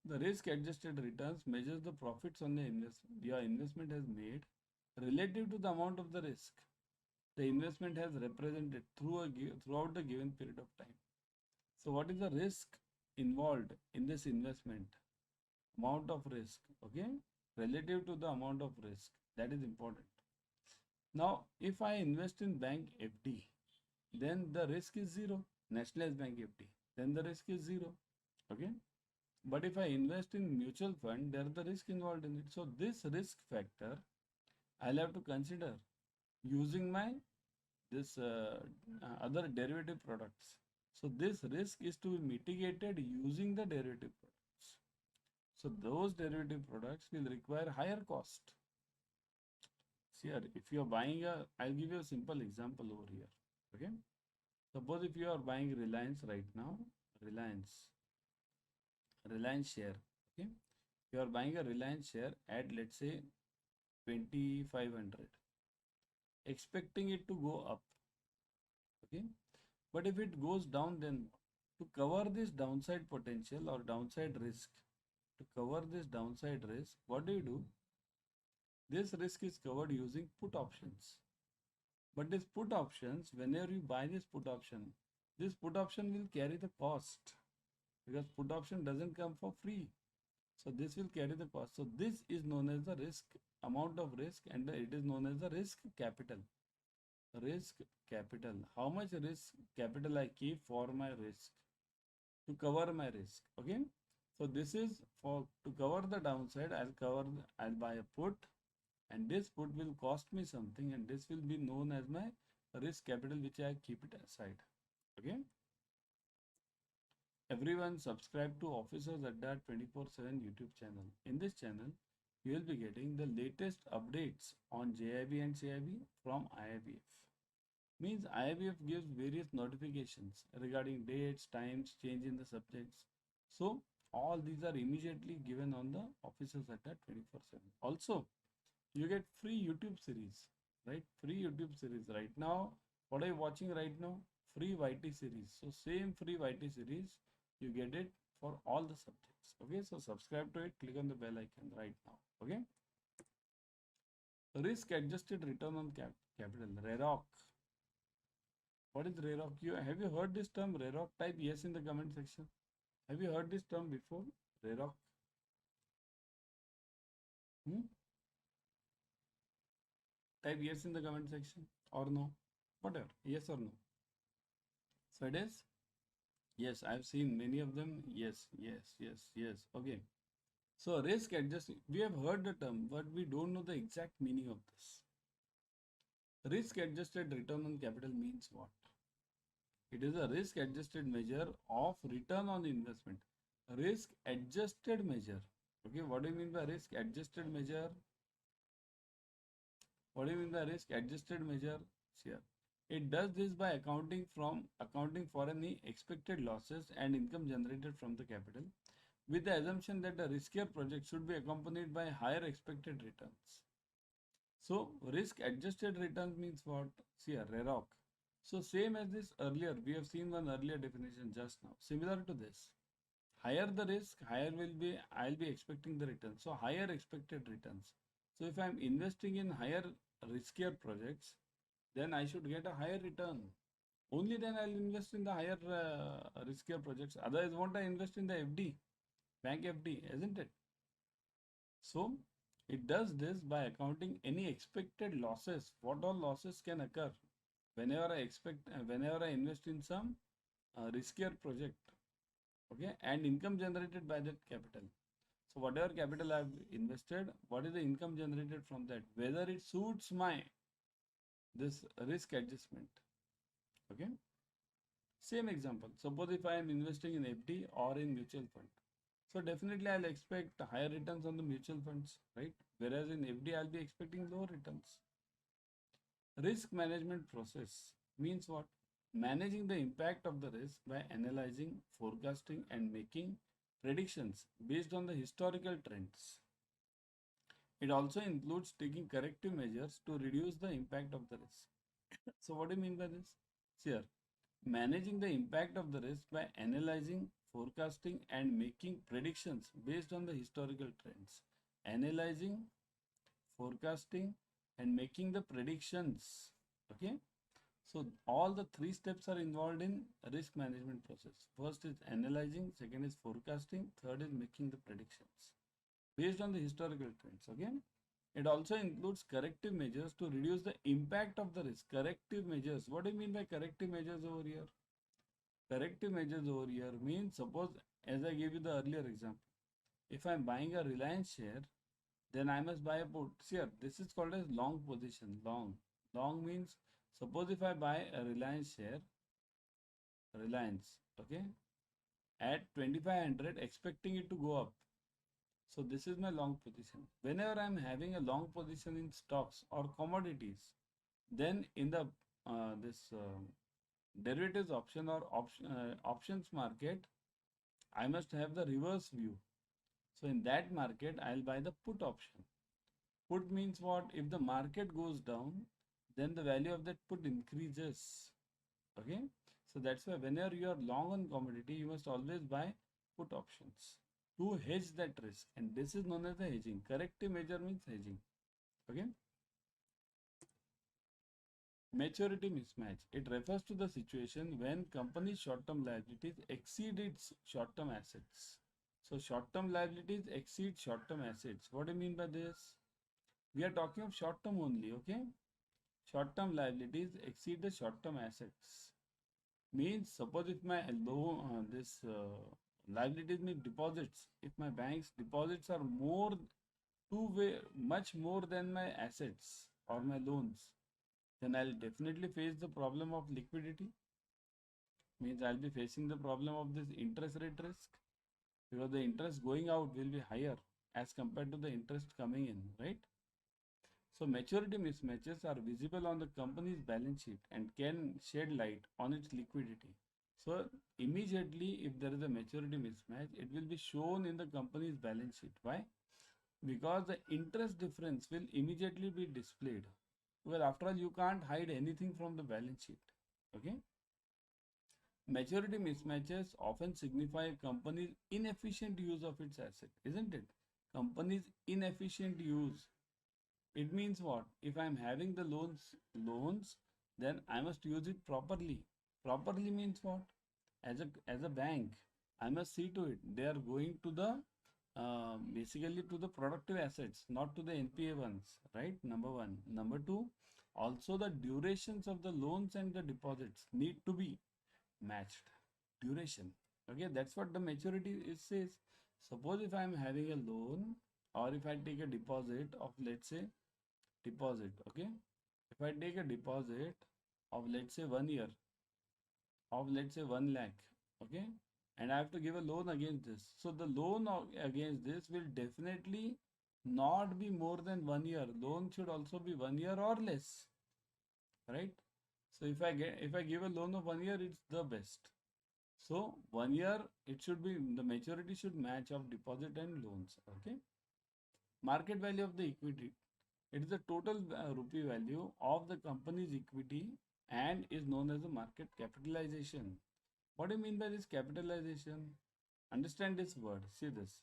B: The risk adjusted returns measures the profits on the investment your investment has made relative to the amount of the risk the investment has represented throughout the given period of time. So what is the risk involved in this investment? Amount of risk, okay, relative to the amount of risk, that is important. Now if I invest in bank FD, then the risk is zero. Nationalized bank FD, then the risk is zero. Okay. But if I invest in mutual fund, there is the risk involved in it. So this risk factor I'll have to consider using my this other derivative products. So this risk is to be mitigated using the derivative products. So those derivative products will require higher cost. See here, if you are buying I'll give you a simple example over here. Okay. Suppose if you are buying Reliance right now, Reliance share. Okay. You are buying a Reliance share at let's say 2500, expecting it to go up. Okay. But if it goes down, then to cover this downside potential or downside risk, what do? This risk is covered using put options. But this put options, whenever you buy this put option will carry the cost because put option doesn't come for free. So this will carry the cost. So this is known as the risk, amount of risk, and it is known as the risk capital. Risk capital. How much risk capital I keep for my risk to cover my risk. Okay. So this is for to cover the downside. I'll buy a put, and this put will cost me something, and this will be known as my risk capital, which I keep it aside. Okay. Everyone subscribe to Officers Adda 24/7 YouTube channel. In this channel, you will be getting the latest updates on JIB and CIB from IIBF. Means IIBF gives various notifications regarding dates, times, change in the subjects. So all these are immediately given on the Officers Adda 24/7. Also, you get free YouTube series, right? Free YouTube series right now. What are you watching right now? Free YT series. So same free YT series, you get it for all the subjects. Okay, so subscribe to it, click on the bell icon right now. Okay. Risk adjusted return on capital, REROC. What is REROC? Have you heard this term REROC? Type yes in the comment section. Have you heard this term before? Rerock? Hmm? Type yes in the comment section or no. Whatever. Yes or no. So it is? Yes, I've seen many of them. Yes, yes, yes, yes. Okay. So risk adjustment, we have heard the term, but we don't know the exact meaning of this. Risk adjusted return on capital means what? It is a risk adjusted measure of return on investment. Risk adjusted measure. Okay, what do you mean by risk adjusted measure? What do you mean by risk adjusted measure? Here. It does this by accounting for any expected losses and income generated from the capital, with the assumption that the riskier project should be accompanied by higher expected returns. So risk adjusted returns means what? See a REROC. So same as this earlier, we have seen one earlier definition just now. Similar to this. Higher the risk, higher will be, I'll be expecting the return. So higher expected returns. So if I'm investing in higher riskier projects, then I should get a higher return. Only then I'll invest in the higher riskier projects. Otherwise, won't I invest in the FD, bank FD, isn't it? So it does this by accounting any expected losses. What all losses can occur whenever I invest in some riskier project, okay, and income generated by that capital. So whatever capital I've invested, what is the income generated from that? Whether it suits my this risk adjustment, okay. Same example. Suppose if I am investing in FD or in mutual fund. So definitely I'll expect higher returns on the mutual funds, right? Whereas in FD I'll be expecting lower returns. Risk management process means what? Managing the impact of the risk by analyzing, forecasting, and making predictions based on the historical trends. It also includes taking corrective measures to reduce the impact of the risk. So, what do you mean by this? Here, managing the impact of the risk by analyzing, forecasting, and making predictions based on the historical trends. Analyzing, forecasting, and making the predictions. Okay. So all the three steps are involved in risk management process. First is analyzing, second is forecasting, third is making the predictions based on the historical trends. Okay. It also includes corrective measures to reduce the impact of the risk. Corrective measures. What do you mean by corrective measures over here? Corrective measures over here means, suppose as I gave you the earlier example, if I am buying a Reliance share, then I must buy a put. Here, this is called as long position. Long means, suppose if I buy a Reliance share, Reliance, okay, at 2500, expecting it to go up. So this is my long position. Whenever I am having a long position in stocks or commodities, then in the this derivatives option or options market, I must have the reverse view. So in that market, I'll buy the put option. Put means what? If the market goes down, then the value of that put increases. Okay. So that's why whenever you are long on commodity, you must always buy put options to hedge that risk. And this is known as the hedging. Corrective measure means hedging. Okay. Maturity mismatch. It refers to the situation when company's short-term liabilities exceed its short-term assets. So short-term liabilities exceed short-term assets. What do you mean by this? We are talking of short-term only, okay? Short-term liabilities exceed the short-term assets. Means suppose if my liabilities mean deposits. If my bank's deposits are much more than my assets or my loans, then I'll definitely face the problem of liquidity. Means I'll be facing the problem of this interest rate risk, because the interest going out will be higher as compared to the interest coming in, right? So maturity mismatches are visible on the company's balance sheet and can shed light on its liquidity. So immediately if there is a maturity mismatch, it will be shown in the company's balance sheet. Why? Because the interest difference will immediately be displayed. Well, after all, you can't hide anything from the balance sheet. Okay. Maturity mismatches often signify a company's inefficient use of its asset, isn't it? Company's inefficient use. It means what? If I'm having the loans, then I must use it properly. Properly means what? As a bank, I must see to it. They are going to the basically to the productive assets, not to the NPA ones, right? Number one. Number two, also the durations of the loans and the deposits need to be matched. Duration. Okay, that's what the maturity is says. Suppose if I am having a loan or if I take a deposit of, let's say, deposit, okay, if I take a deposit of, let's say, 1 year of, let's say, 1 lakh, okay, and I have to give a loan against this, so the loan against this will definitely not be more than 1 year. Loan should also be 1 year or less, right? So if I give a loan of 1 year, it's the best. So 1 year, it should be, the maturity should match of deposit and loans. Okay. Market value of the equity. It is the total rupee value of the company's equity and is known as the market capitalization. What do you mean by this capitalization? Understand this word. See this.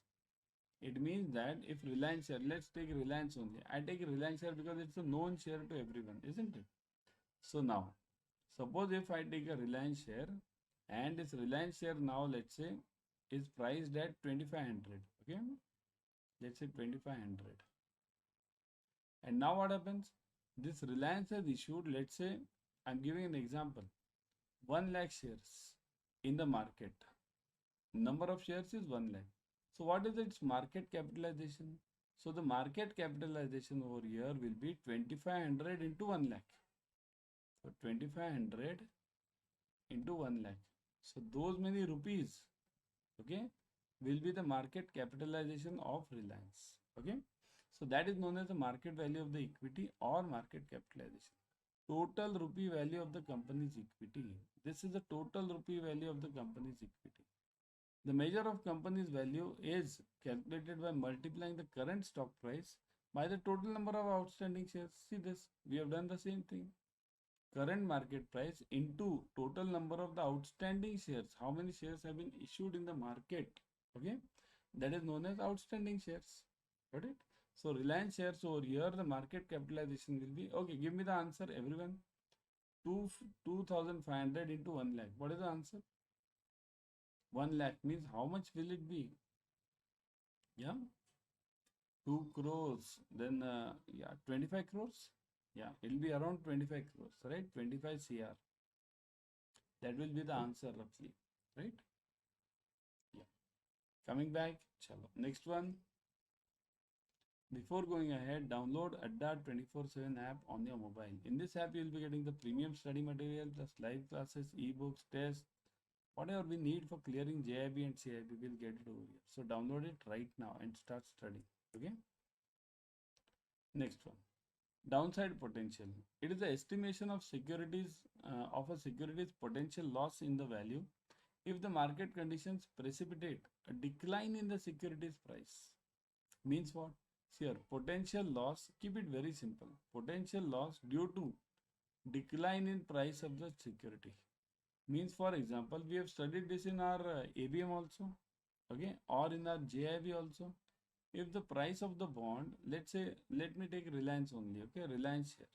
B: It means that if Reliance share, let's take Reliance only. I take Reliance share because it's a known share to everyone, isn't it? So now, suppose if I take a Reliance share and this Reliance share now, let's say, is priced at 2500. Okay, let's say 2500. And now what happens? This Reliance has issued, let's say, I'm giving an example, 1 lakh shares in the market. Number of shares is 1 lakh. So what is its market capitalization? So the market capitalization over here will be 2500 into 1 lakh. So 2500 into 1 lakh. So those many rupees, okay, will be the market capitalization of Reliance. Okay. So that is known as the market value of the equity or market capitalization. Total rupee value of the company's equity. This is the total rupee value of the company's equity. The measure of company's value is calculated by multiplying the current stock price by the total number of outstanding shares. See this, we have done the same thing. Current market price into total number of the outstanding shares. How many shares have been issued in the market? Okay, that is known as outstanding shares. Got it? So Reliance shares over here, the market capitalization will be, okay, give me the answer, everyone. 2500 into 1 lakh. What is the answer? 1 lakh means how much will it be? Yeah, 2 crores. Then, yeah, 25 crores. Yeah, it will be around 25 crores, right? 25 CR. That will be the answer roughly, right? Yeah. Coming back, chalo. Next one. Before going ahead, download Adda 24/7 app on your mobile. In this app, you will be getting the premium study material plus live classes, ebooks, tests, whatever we need for clearing JIB and CIB, we'll get it over here. So download it right now and start studying. Okay. Next one. Downside potential. It is the estimation of securities of a security's potential loss in the value if the market conditions precipitate a decline in the security's price. Means what? Here, potential loss, keep it very simple. Potential loss due to decline in price of the security. Means, for example, we have studied this in our ABM also, okay, or in our JIB also. If the price of the bond, let's say, let me take Reliance only, okay, Reliance share.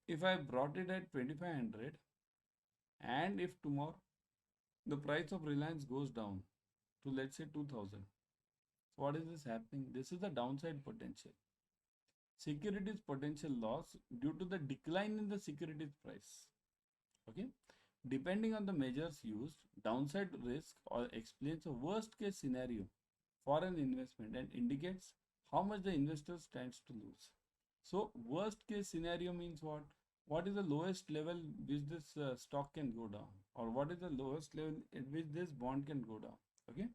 B: If I brought it at 2500 and if tomorrow the price of Reliance goes down to, let's say, 2000, what is this happening? This is the downside potential. Securities potential loss due to the decline in the securities price. Okay. Depending on the measures used, downside risk or explains a worst case scenario for an investment and indicates how much the investor stands to lose. So worst case scenario means what? What is the lowest level which this stock can go down, or what is the lowest level at which this bond can go down? Okay.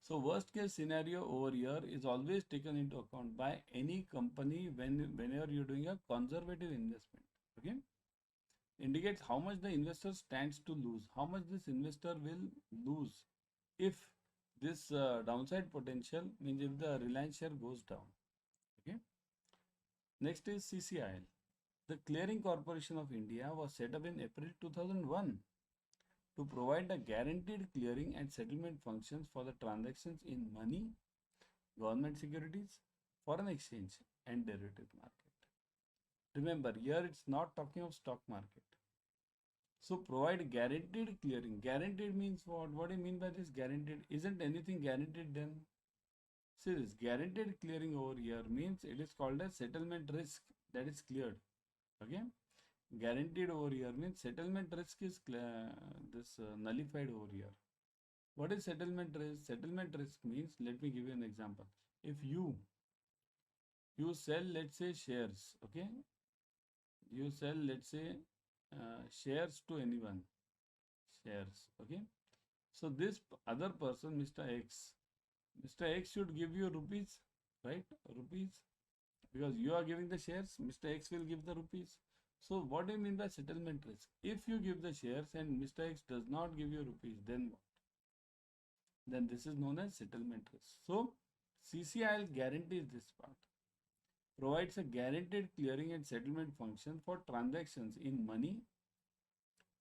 B: So worst case scenario over here is always taken into account by any company whenever you're doing a conservative investment. Okay. Indicates how much the investor stands to lose, how much this investor will lose if this downside potential means if the Reliance share goes down. Okay. Next is CCIL. The Clearing Corporation of India was set up in April 2001 to provide a guaranteed clearing and settlement functions for the transactions in money, government securities, foreign exchange, and derivative market. Remember, here it's not talking of stock market. So provide guaranteed clearing. Guaranteed means what? What do you mean by this guaranteed? Isn't anything guaranteed then? See, this guaranteed clearing over here means it is called as settlement risk that is cleared. Okay, guaranteed over here means settlement risk is nullified over here. What is settlement risk? Settlement risk means, let me give you an example. If you sell, let's say, shares, okay, you sell, let's say, shares to anyone, shares, okay. So this other person, Mr. X should give you rupees, right? Rupees, because you are giving the shares, Mr. X will give the rupees. So what do you mean by settlement risk? If you give the shares and Mr. X does not give you rupees, then what? Then this is known as settlement risk. So CCIL guarantees this part, provides a guaranteed clearing and settlement function for transactions in money,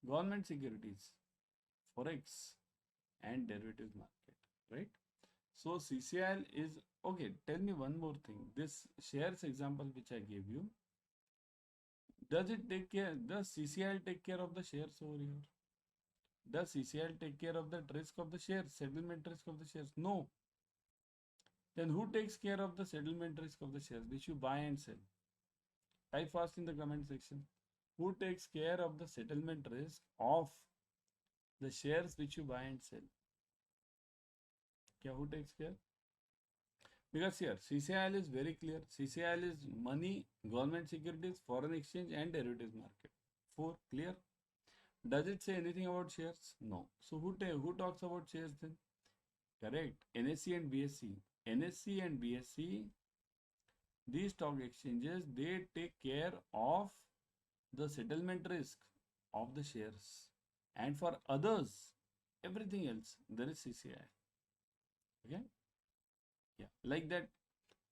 B: government securities, forex, and derivatives market, right? So CCIL is okay. Tell me one more thing. This shares example which I gave you, does it take care? Does CCIL take care of the shares over here? Does CCIL take care of the risk of the shares, settlement risk of the shares? No. Then who takes care of the settlement risk of the shares which you buy and sell? Type fast in the comment section. Who takes care of the settlement risk of the shares which you buy and sell? Yeah, who takes care? Because here CCIL is very clear. CCIL is money, government securities, foreign exchange, and derivatives market. Four, clear. Does it say anything about shares? No. So who talks about shares then? Correct. NSE and BSE. NSE and BSE, these stock exchanges, they take care of the settlement risk of the shares. And for others, everything else, there is CCI. Okay? Yeah. Like that,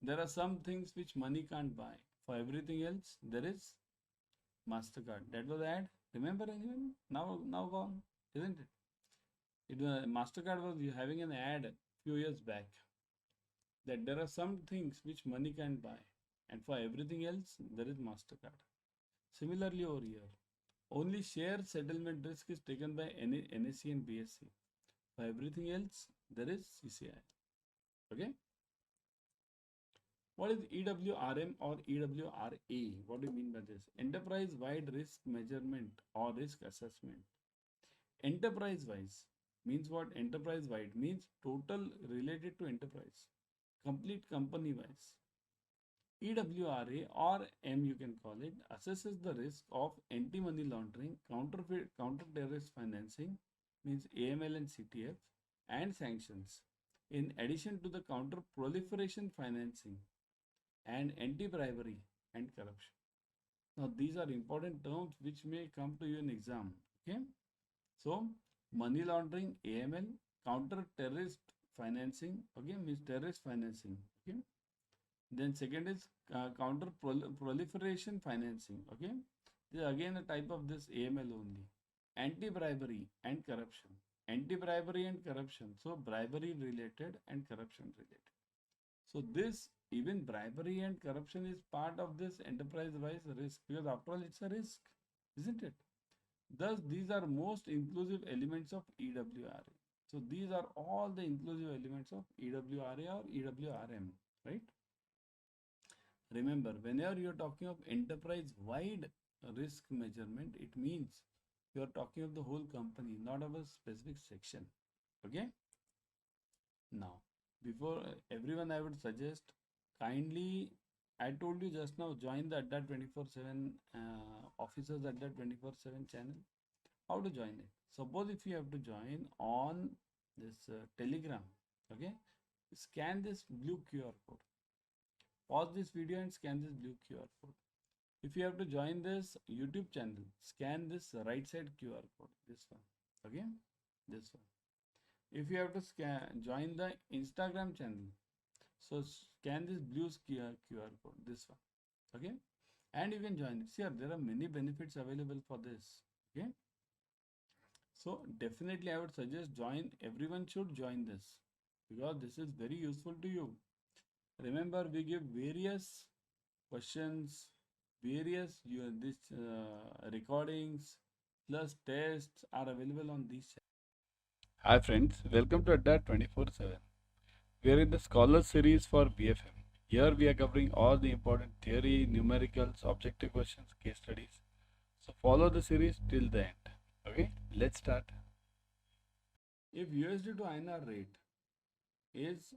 B: there are some things which money can't buy. For everything else, there is MasterCard. That was ad. Remember anyone? Now gone, isn't it? MasterCard was having an ad few years back that there are some things which money can buy, and for everything else, there is MasterCard. Similarly, over here, only share settlement risk is taken by NSE and BSE. For everything else, there is CCI. Okay. What is EWRM or EWRA? What do you mean by this? Enterprise wide risk measurement or risk assessment. Enterprise wise means what? Enterprise wide means total related to enterprise, complete company wise. EWRA or M you can call it, assesses the risk of anti-money laundering, counter-terrorist financing, means AML and CTF, and sanctions, in addition to the counter-proliferation financing and anti-bribery and corruption. Now these are important terms which may come to you in exam. Okay, so money laundering, AML, counter-terrorist financing, okay, means terrorist financing. Okay, then second is counter proliferation financing. Okay, this is again a type of this AML only. Anti-bribery and corruption. Anti-bribery and corruption. So bribery related and corruption related. So this, even bribery and corruption is part of this enterprise-wise risk, because after all it's a risk, isn't it? Thus these are most inclusive elements of EWRA. So these are all the inclusive elements of EWRA or EWRM, right? Remember, whenever you are talking of enterprise-wide risk measurement, it means you are talking of the whole company, not of a specific section. Okay? Now, before everyone, I would suggest kindly, I told you just now, join the Adda 24/7 Officers Adda 24/7 channel. How to join it? Suppose if you have to join on this Telegram, okay? Scan this blue QR code. Pause this video and scan this blue QR code. If you have to join this YouTube channel, scan this right side QR code, this one, okay? This one. If you have to join the Instagram channel, so scan this blue QR code, this one, okay? And you can join it. See, there are many benefits available for this, okay? So definitely I would suggest join, everyone should join this, because this is very useful to you. Remember, we give various questions, various recordings, plus tests are available on these channels.
A: Hi friends, welcome to Adda 24/7. We are in the Scholar series for BFM. Here we are covering all the important theory, numericals, objective questions, case studies. So follow the series till the end. Okay, let's start.
B: If USD to INR rate is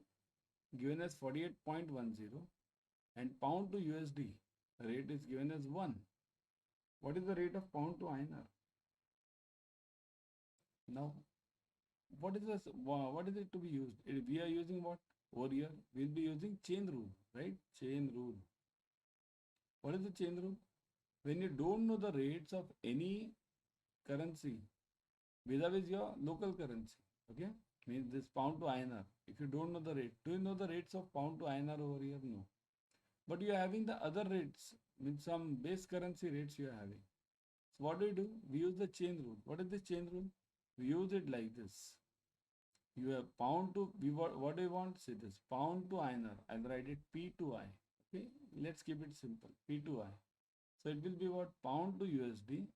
B: given as 48.10 and pound to USD rate is given as 1, what is the rate of pound to INR? Now, what is it to be used? We are using what? Over here, we'll be using chain rule, right? Chain rule. What is the chain rule? When you don't know the rates of any currency vis-a-vis your local currency, okay? Means this pound to INR. If you don't know the rate, do you know the rates of pound to INR over here? No. But you are having the other rates, means some base currency rates you are having. So what do? We use the chain rule. What is the chain rule? We use it like this. You have pound to, what do you want? Say this, pound to INR. I'll write it P to I. Okay, let's keep it simple. P to I. So it will be what? Pound to USD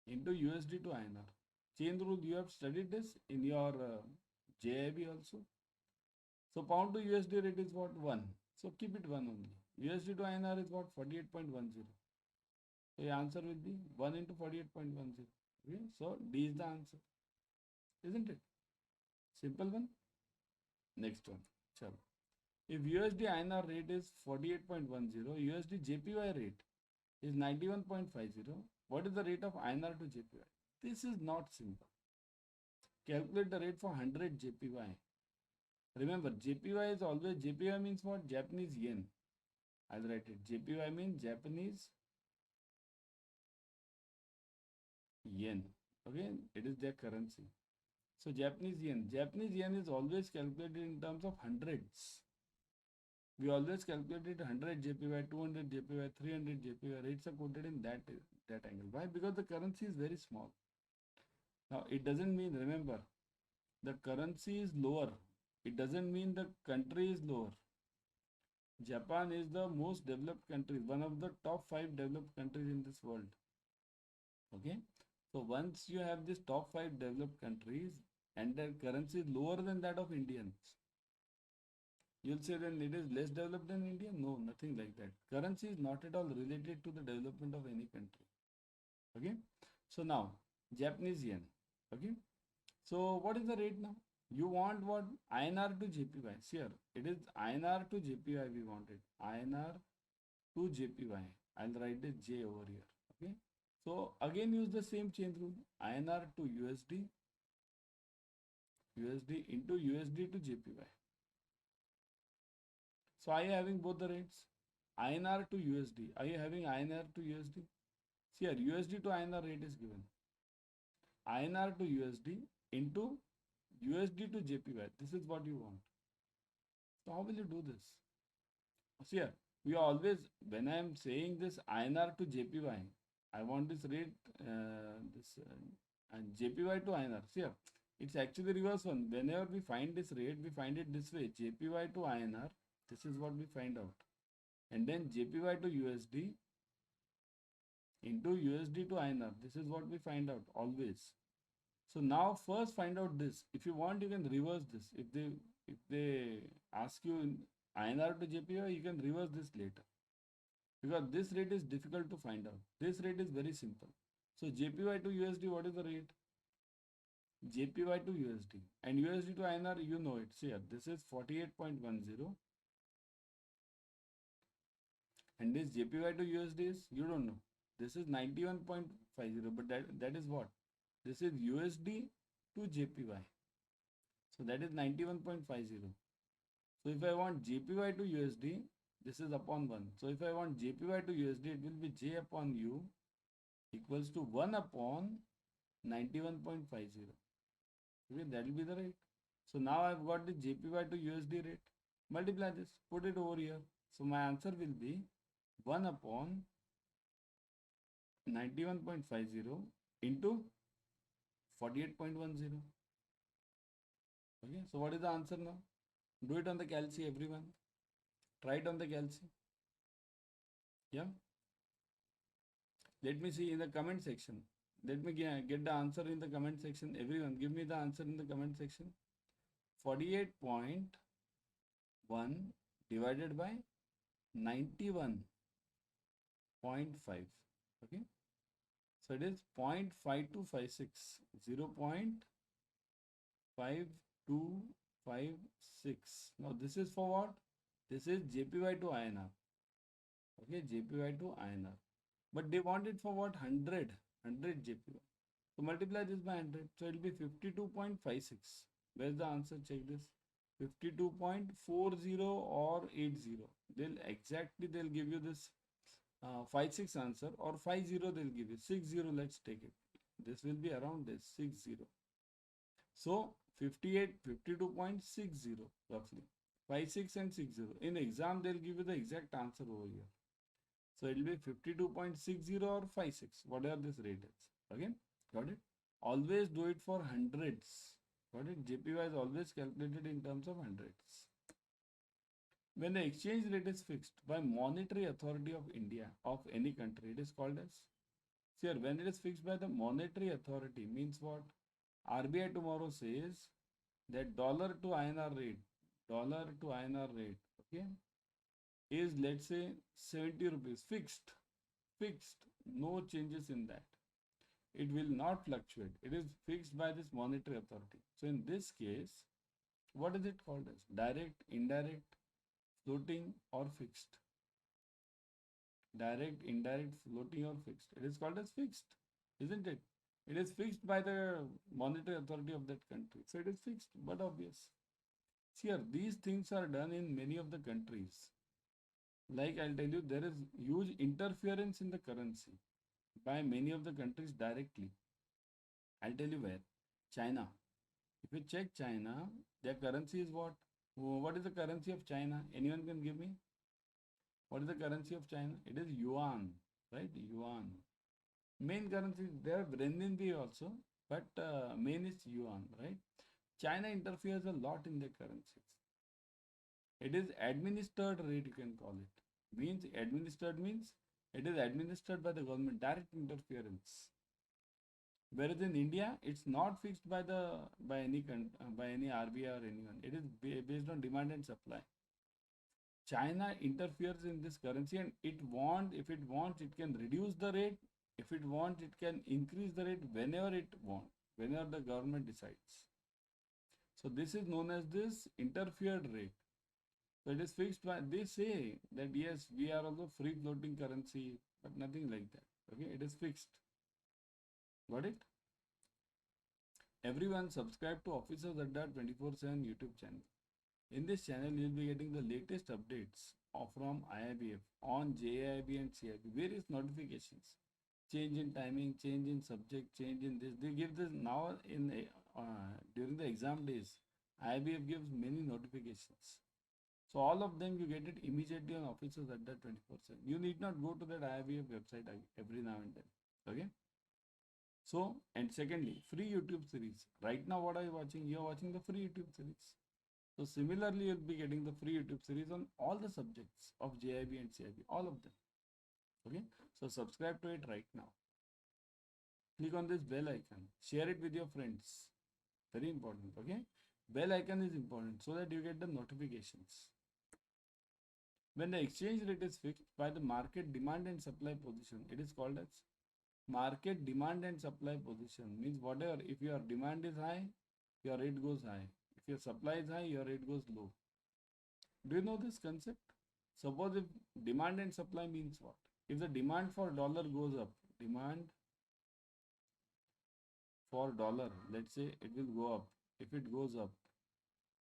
B: into USD to INR. Chain rule, you have studied this in your JIB also. So pound to USD rate is what? 1. So keep it 1 only. USD to INR is what? 48.10. So your answer will be 1 into 48.10. Okay, so D is the answer. Isn't it? Simple one. Next one. Chalo. If USD INR rate is 48.10, USD JPY rate is 91.50, what is the rate of INR to JPY? This is not simple. Calculate the rate for 100 JPY. Remember, JPY is always, JPY means what? Japanese yen. I'll write it. JPY means Japanese yen. Okay, it is their currency. So Japanese yen is always calculated in terms of hundreds. We always calculated 100 JPY, 200 JPY, 300 JPY. Rates are quoted in that angle. Why? Because the currency is very small. Now it doesn't mean, remember, the currency is lower. It doesn't mean the country is lower. Japan is the most developed country, one of the top 5 developed countries in this world. Okay. So once you have this top 5 developed countries and their currency is lower than that of Indians, you'll say then it is less developed than India? No, nothing like that. Currency is not at all related to the development of any country. Okay. So now, Japanese yen. Okay. So what is the rate now? You want what? INR to JPY. See here, it is INR to JPY we wanted. INR to JPY. I'll write the J over here. Okay. So again use the same chain rule. INR to USD. USD into USD to JPY. So are you having both the rates? INR to USD. Are you having INR to USD? See here, USD to INR rate is given. INR to USD into USD to JPY. This is what you want. So how will you do this? See here, we always, when I am saying this INR to JPY, I want this rate, and JPY to INR. See here, it's actually the reverse one. Whenever we find this rate, we find it this way. JPY to INR, this is what we find out. And then JPY to USD into USD to INR. This is what we find out always. So now first find out this. If you want, you can reverse this. If they ask you in INR to JPY, you can reverse this later. Because this rate is difficult to find out. This rate is very simple. So JPY to USD, what is the rate? JPY to USD. And USD to INR, you know it. See here, this is 48.10. And this JPY to USD is, you don't know. This is 91.50. But that is what? This is USD to JPY. So that is 91.50. So if I want JPY to USD, this is upon 1. So if I want JPY to USD, it will be J upon U equals to 1 upon 91.50. Okay, that will be the rate. So now I've got the JPY to USD rate. Multiply this, put it over here. So my answer will be 1 upon 91.50 into 48.10. Okay, so what is the answer now? Do it on the calci, everyone. Try it on the calci. Yeah. Let me see in the comment section. Let me get the answer in the comment section. Everyone, give me the answer in the comment section. 48.1 divided by 91.5. Okay. So it is 0.5256. 0.5256. Now this is for what? This is JPY to INR. Okay, JPY to INR. But they want it for what? 100 JPY. So multiply this by 100. So it will be 52.56. Where's the answer? Check this. 52.40 or 80. They'll give you this 56 answer, or 50 they'll give you. 60, let's take it. This will be around this 60. So 52.60 roughly. 56 and 60. In exam, they'll give you the exact answer over here. So it will be 52.60 or 56, whatever this rate is. Okay, got it? Always do it for hundreds. Got it? JPY is always calculated in terms of hundreds. When the exchange rate is fixed by monetary authority of India, of any country, it is called as. Here, when it is fixed by the monetary authority, means what? RBI tomorrow says that dollar to INR rate, okay, is, let's say, 70 rupees, fixed, no changes in that. It will not fluctuate. It is fixed by this monetary authority. So in this case, what is it called as? Direct, indirect, floating or fixed? Direct, indirect, floating or fixed? It is called as fixed, isn't it? It is fixed by the monetary authority of that country. So it is fixed, but obvious. Here, these things are done in many of the countries. Like I'll tell you, there is huge interference in the currency by many of the countries directly. I'll tell you where. China. If you check China, their currency is what? What is the currency of China? Anyone can give me? What is the currency of China? It is yuan, right? Yuan. Main currency, there are renminbi also, but main is yuan, right? China interferes a lot in their currencies. It is administered rate, you can call it. Administered means it is administered by the government, direct interference. Whereas in India, it's not fixed by any RBI or anyone. It is based on demand and supply. China interferes in this currency, and if it wants, it can reduce the rate. If it wants, it can increase the rate whenever it wants, whenever the government decides. So this is known as this interfered rate. So it is fixed by, they say that yes, we are also free floating currency, but nothing like that. Okay, it is fixed. Got it? Everyone subscribe to Officers Adda 24/7 YouTube channel. In this channel, you will be getting the latest updates from IIBF on JIIB and CIIB, various notifications, change in timing, change in subject, change in this. They give this now during the exam days. IIBF gives many notifications. So all of them you get it immediately on Officers Adda 24/7. You need not go to that IIBF website every now and then. Okay. So, and secondly, free YouTube series. Right now, what are you watching? You are watching the free YouTube series. So similarly, you'll be getting the free YouTube series on all the subjects of JIB and CIB, all of them. Okay. So subscribe to it right now. Click on this bell icon. Share it with your friends. Very important. Okay. Bell icon is important so that you get the notifications. When the exchange rate is fixed by the market demand and supply position, it is called as market demand and supply position. Means whatever, if your demand is high, your rate goes high. If your supply is high, your rate goes low. Do you know this concept? Suppose if demand and supply means what? If the demand for dollar goes up, demand for dollar, let's say it will go up. If it goes up,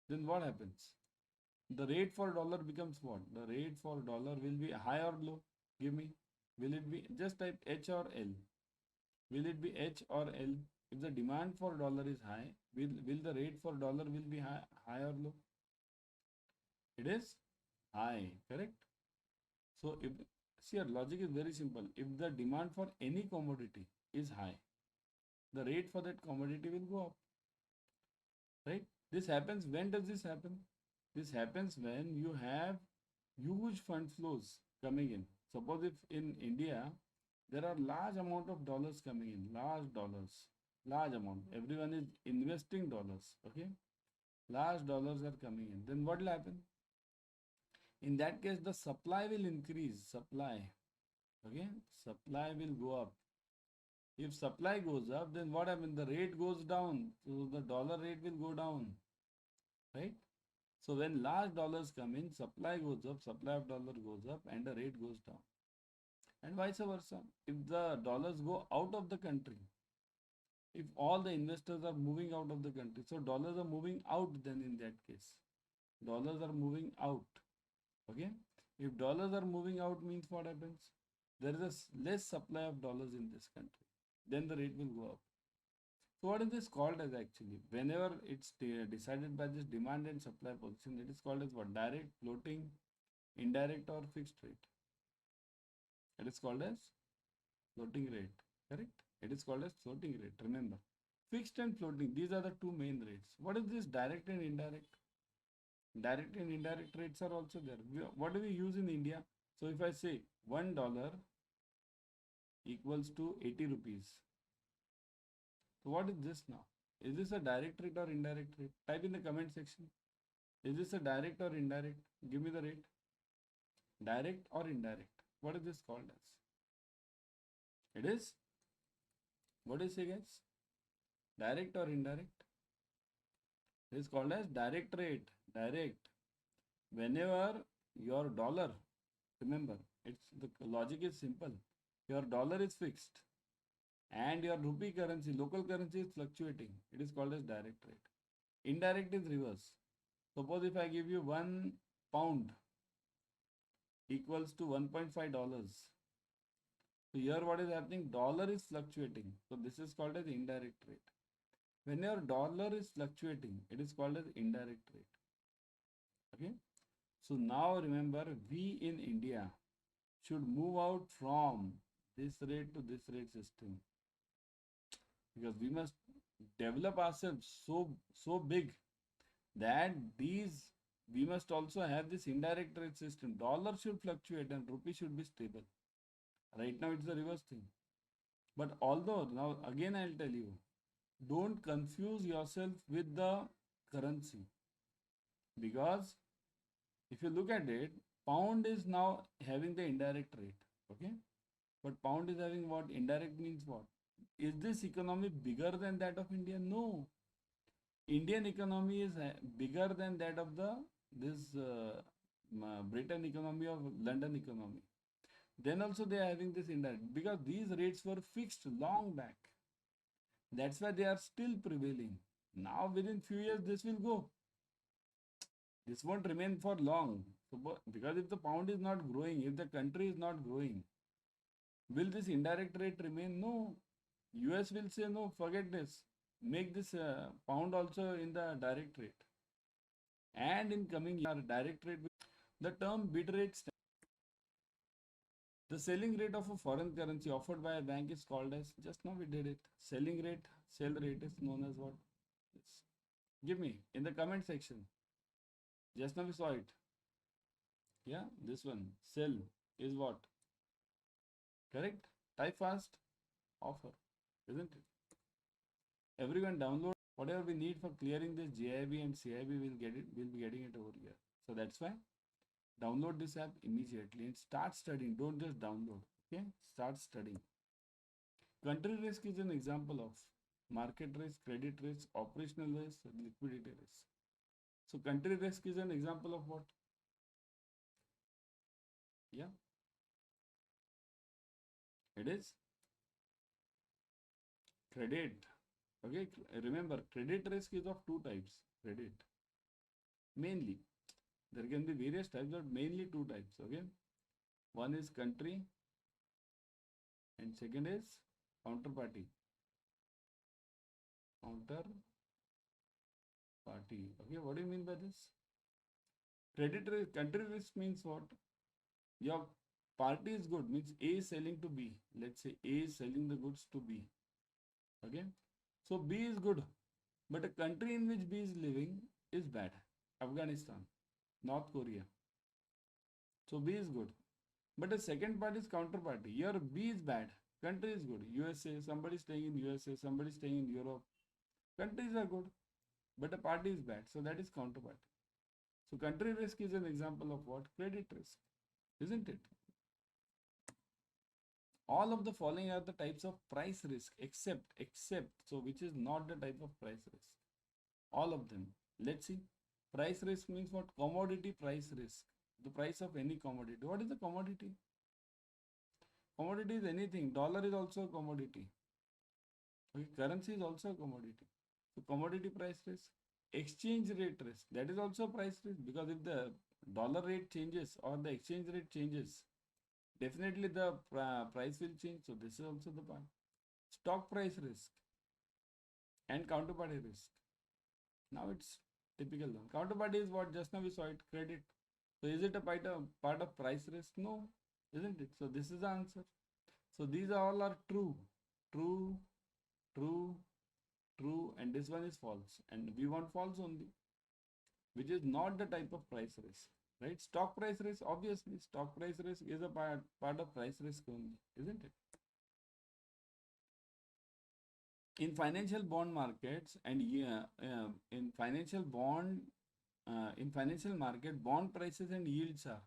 B: then what happens? The rate for dollar becomes what? The rate for dollar will be high or low? Give me. Will it be, just type H or L? Will it be H or L? If the demand for dollar is high, will the rate for dollar will be high or low? It is high, correct? So if, see, your logic is very simple. If the demand for any commodity is high, the rate for that commodity will go up, right? This happens, when does this happen? This happens when you have huge fund flows coming in. Suppose if in India, There are large amount of dollars coming in, large dollars, large amount. Everyone is investing dollars. Okay, large dollars are coming in. Then what will happen? In that case, the supply will increase. Supply. Okay, supply will go up. If supply goes up, then what happens? The rate goes down. So the dollar rate will go down. Right? So when large dollars come in, supply goes up, supply of dollar goes up, and the rate goes down. And vice versa. If the dollars go out of the country, if all the investors are moving out of the country, so dollars are moving out, then in that case, dollars are moving out. Okay? If dollars are moving out means what happens? There is a less supply of dollars in this country. Then the rate will go up. So what is this called as actually? Whenever it's decided by this demand and supply position, it is called as what? Direct, floating, indirect or fixed rate. It is called as floating rate. Correct? It is called as floating rate. Remember. Fixed and floating, these are the two main rates. What is this direct and indirect? Direct and indirect rates are also there. What do we use in India? So if I say $1 equals to 80 rupees. So what is this now? Is this a direct rate or indirect rate? Type in the comment section. Is this a direct or indirect? Give me the rate. Direct or indirect? What is this called as? It is, what do you say guys? Direct or indirect? It is called as direct rate. Direct. Whenever your dollar, remember, it's the logic is simple. Your dollar is fixed and your rupee currency, local currency is fluctuating. It is called as direct rate. Indirect is reverse. Suppose if I give you £1 equals to $1.5. So here what is happening? Dollar is fluctuating. So this is called as indirect rate. When your dollar is fluctuating, it is called as indirect rate. Okay. So now remember, we in India should move out from this rate to this rate system, because we must develop ourselves so big that these we must also have this indirect rate system. Dollar should fluctuate and rupee should be stable. Right now it's the reverse thing. But although now again I'll tell you, don't confuse yourself with the currency, because if you look at it, pound is now having the indirect rate. Okay, but pound is having what? Indirect means what? Is this economy bigger than that of India? No. Indian economy is bigger than that of the this Britain economy or London economy. Then also they are having this indirect, because these rates were fixed long back. That's why they are still prevailing. Now within few years this will go. This won't remain for long. So, because if the pound is not growing, if the country is not growing, will this indirect rate remain? No. US will say no, forget this. Make this pound also in the direct rate. And in coming year, direct rate, the term bid rate, the selling rate of a foreign currency offered by a bank is called as, just now we did it. Selling rate, sell rate is known as what? Yes. Give me in the comment section. Just now we saw it. Yeah, this one. Sell is what? Correct? Type fast. Offer. Isn't it? Everyone download whatever we need for clearing this GIB and CIB, we'll be getting it over here. So that's why download this app immediately and start studying. Don't just download. Okay? Start studying. Country risk is an example of market risk, credit risk, operational risk, liquidity risk. So country risk is an example of what? Yeah. It is credit. Okay, remember credit risk is of two types. Credit mainly, there can be various types, but mainly two types. Okay, one is country and second is counterparty. Counterparty. Okay, what do you mean by this? Credit risk, country risk means what? Your party is good, means A is selling to B. Let's say A is selling the goods to B. Okay, so B is good, but a country in which B is living is bad. Afghanistan, North Korea. So B is good, But the second part is counterparty. Your B is bad. Country is good. USA, somebody staying in USA, somebody staying in Europe. Countries are good, but the party is bad. So that is counterparty. So country risk is an example of what? Credit risk, isn't it? All of the following are the types of price risk, except, so which is not the type of price risk. All of them. Let's see. Price risk means what? Commodity price risk. The price of any commodity. What is the commodity? Commodity is anything. Dollar is also a commodity. Okay, currency is also a commodity. So commodity price risk, exchange rate risk, that is also price risk, because if the dollar rate changes or the exchange rate changes, definitely the price will change. So this is also the part. Stock price risk and counterparty risk. Now it's typical one. Counterparty is what just now we saw it, credit. So is it a part of price risk? No, isn't it? So this is the answer. So these all are true, true, true, true, and this one is false. And we want false only, which is not the type of price risk, right? Stock price risk, obviously, stock price risk is a part of price risk only, isn't it? In financial bond markets and in financial market, bond prices and yields are.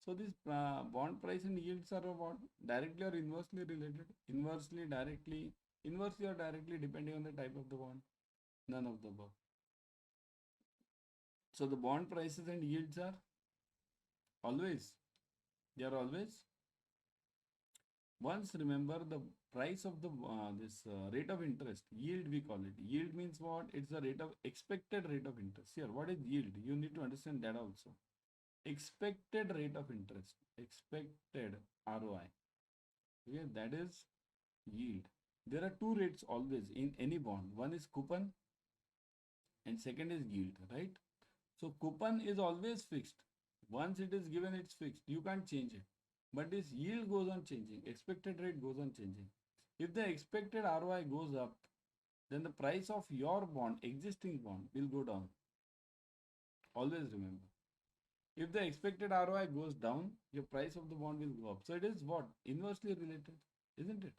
B: So this bond price and yields are about directly or inversely related. Inversely, directly, inversely or directly, depending on the type of the bond. None of the above. So the bond prices and yields are always, they are always. Once remember the price of the this rate of interest, yield we call it. Yield means what? It's the rate of expected rate of interest. Here, what is yield? You need to understand that also. Expected rate of interest, expected ROI. Okay, that is yield. There are two rates always in any bond. One is coupon and second is yield, right? So coupon is always fixed. Once it is given, it's fixed. You can't change it. But this yield goes on changing. Expected rate goes on changing. If the expected ROI goes up, then the price of your bond, existing bond, will go down. Always remember. If the expected ROI goes down, your price of the bond will go up. So it is what? Inversely related, isn't it?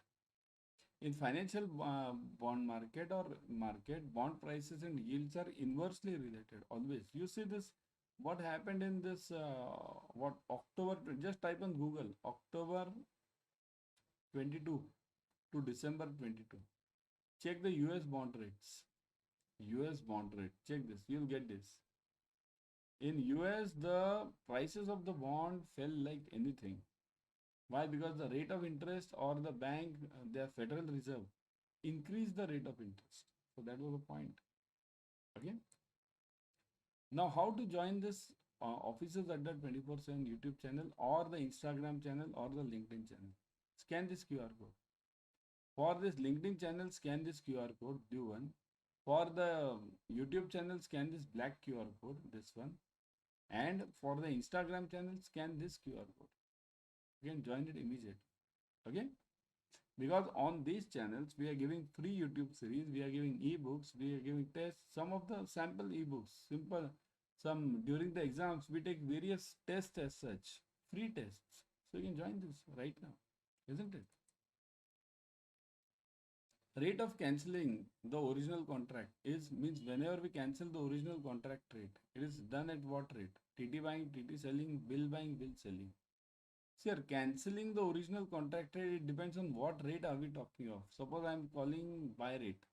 B: In financial bond market or market, bond prices and yields are inversely related. Always. You see this, what happened in this, what October, just type on Google, October 22 to December 22. Check the US bond rates. US bond rate. Check this. You'll get this. In US, the prices of the bond fell like anything. Why? Because the rate of interest or the bank, their Federal Reserve, increased the rate of interest. So that was the point. Okay. Now, how to join this Offices Adda 24/7 YouTube channel or the Instagram channel or the LinkedIn channel? Scan this QR code. For this LinkedIn channel, scan this QR code, do one. For the YouTube channel, scan this black QR code, this one. And for the Instagram channel, scan this QR code. You can join it immediately. Okay? Because on these channels, we are giving free YouTube series, we are giving ebooks, we are giving tests, some of the sample ebooks, simple, some during the exams, we take various tests as such, free tests. So you can join this right now, isn't it? Rate of cancelling the original contract is means whenever we cancel the original contract rate, it is done at what rate? TT buying, TT selling, bill buying, bill selling. Sir, cancelling the original contract rate, it depends on what rate are we talking of. Suppose I am calling buy rate,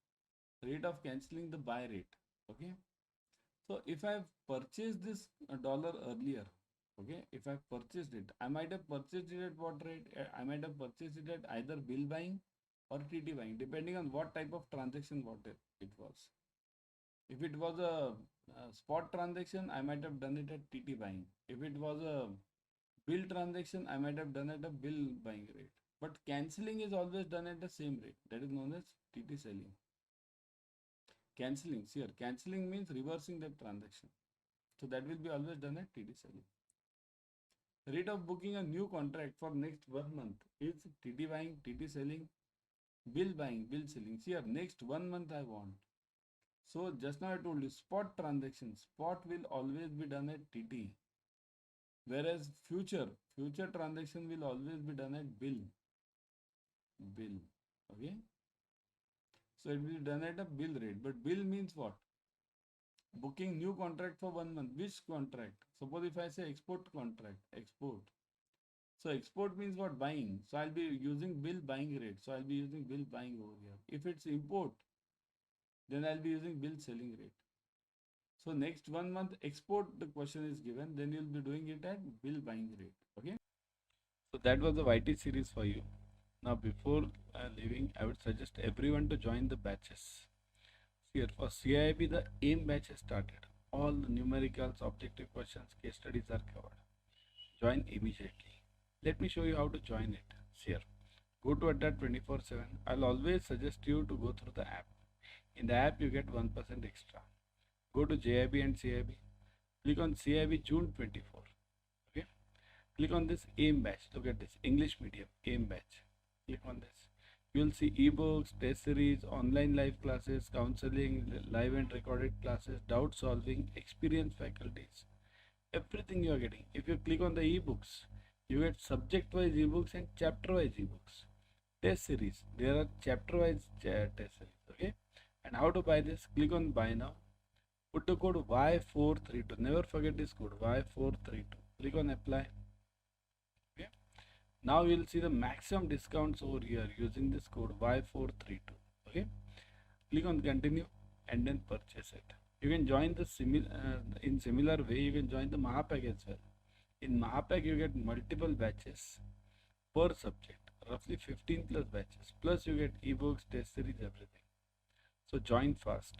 B: rate of cancelling the buy rate. Okay. So if I have purchased this dollar earlier, okay, if I have purchased it, I might have purchased it at what rate? I might have purchased it at either bill buying or TT buying, depending on what type of transaction what it was. If it was a spot transaction, I might have done it at TT buying. If it was a bill transaction, I might have done at a bill buying rate. But cancelling is always done at the same rate. That is known as TT selling. Cancelling, here, cancelling means reversing that transaction. So that will be always done at TT selling. Rate of booking a new contract for next 1 month is TT buying, TT selling, bill buying, bill selling. Here, next 1 month I want. So just now I told you, spot transaction, spot will always be done at TT. Whereas future transaction will always be done at bill. Okay, so it will be done at a bill rate. But bill means what? Booking new contract for 1 month. Which contract? Suppose if I say export contract, export. So export means what? Buying. So I'll be using bill buying rate. So I'll be using bill buying over here. If it's import, then I'll be using bill selling rate. So next 1 month export, the question is given, then you'll be doing it at bill buying rate. Okay.
A: So that was the YT series for you. Now before leaving, I would suggest everyone to join the batches. Here for CIB, the AIM batch has started. All the numericals, objective questions, case studies are covered. Join immediately. Let me show you how to join it. Here, go to Adda 24/7. I'll always suggest you to go through the app. In the app, you get 1% extra. Go to JIB and CIB. Click on CIB June 24. Okay. Click on this AIM batch. Look at this English medium AIM batch. Click on this. You'll see ebooks, test series, online live classes, counseling, live and recorded classes, doubt solving, experienced faculties. Everything you are getting. If you click on the ebooks, you get subject wise ebooks and chapter wise ebooks. Test series. There are chapter wise test series. Okay. And how to buy this? Click on buy now. Put the code Y432. Never forget this code Y432. Click on apply. Okay. Now you'll see the maximum discounts over here using this code Y432. Okay. Click on continue and then purchase it. You can join the in similar way. You can join the Mahapack as well. In Mahapack you get multiple batches per subject, roughly 15 plus batches. Plus you get ebooks, test series, everything. So join fast.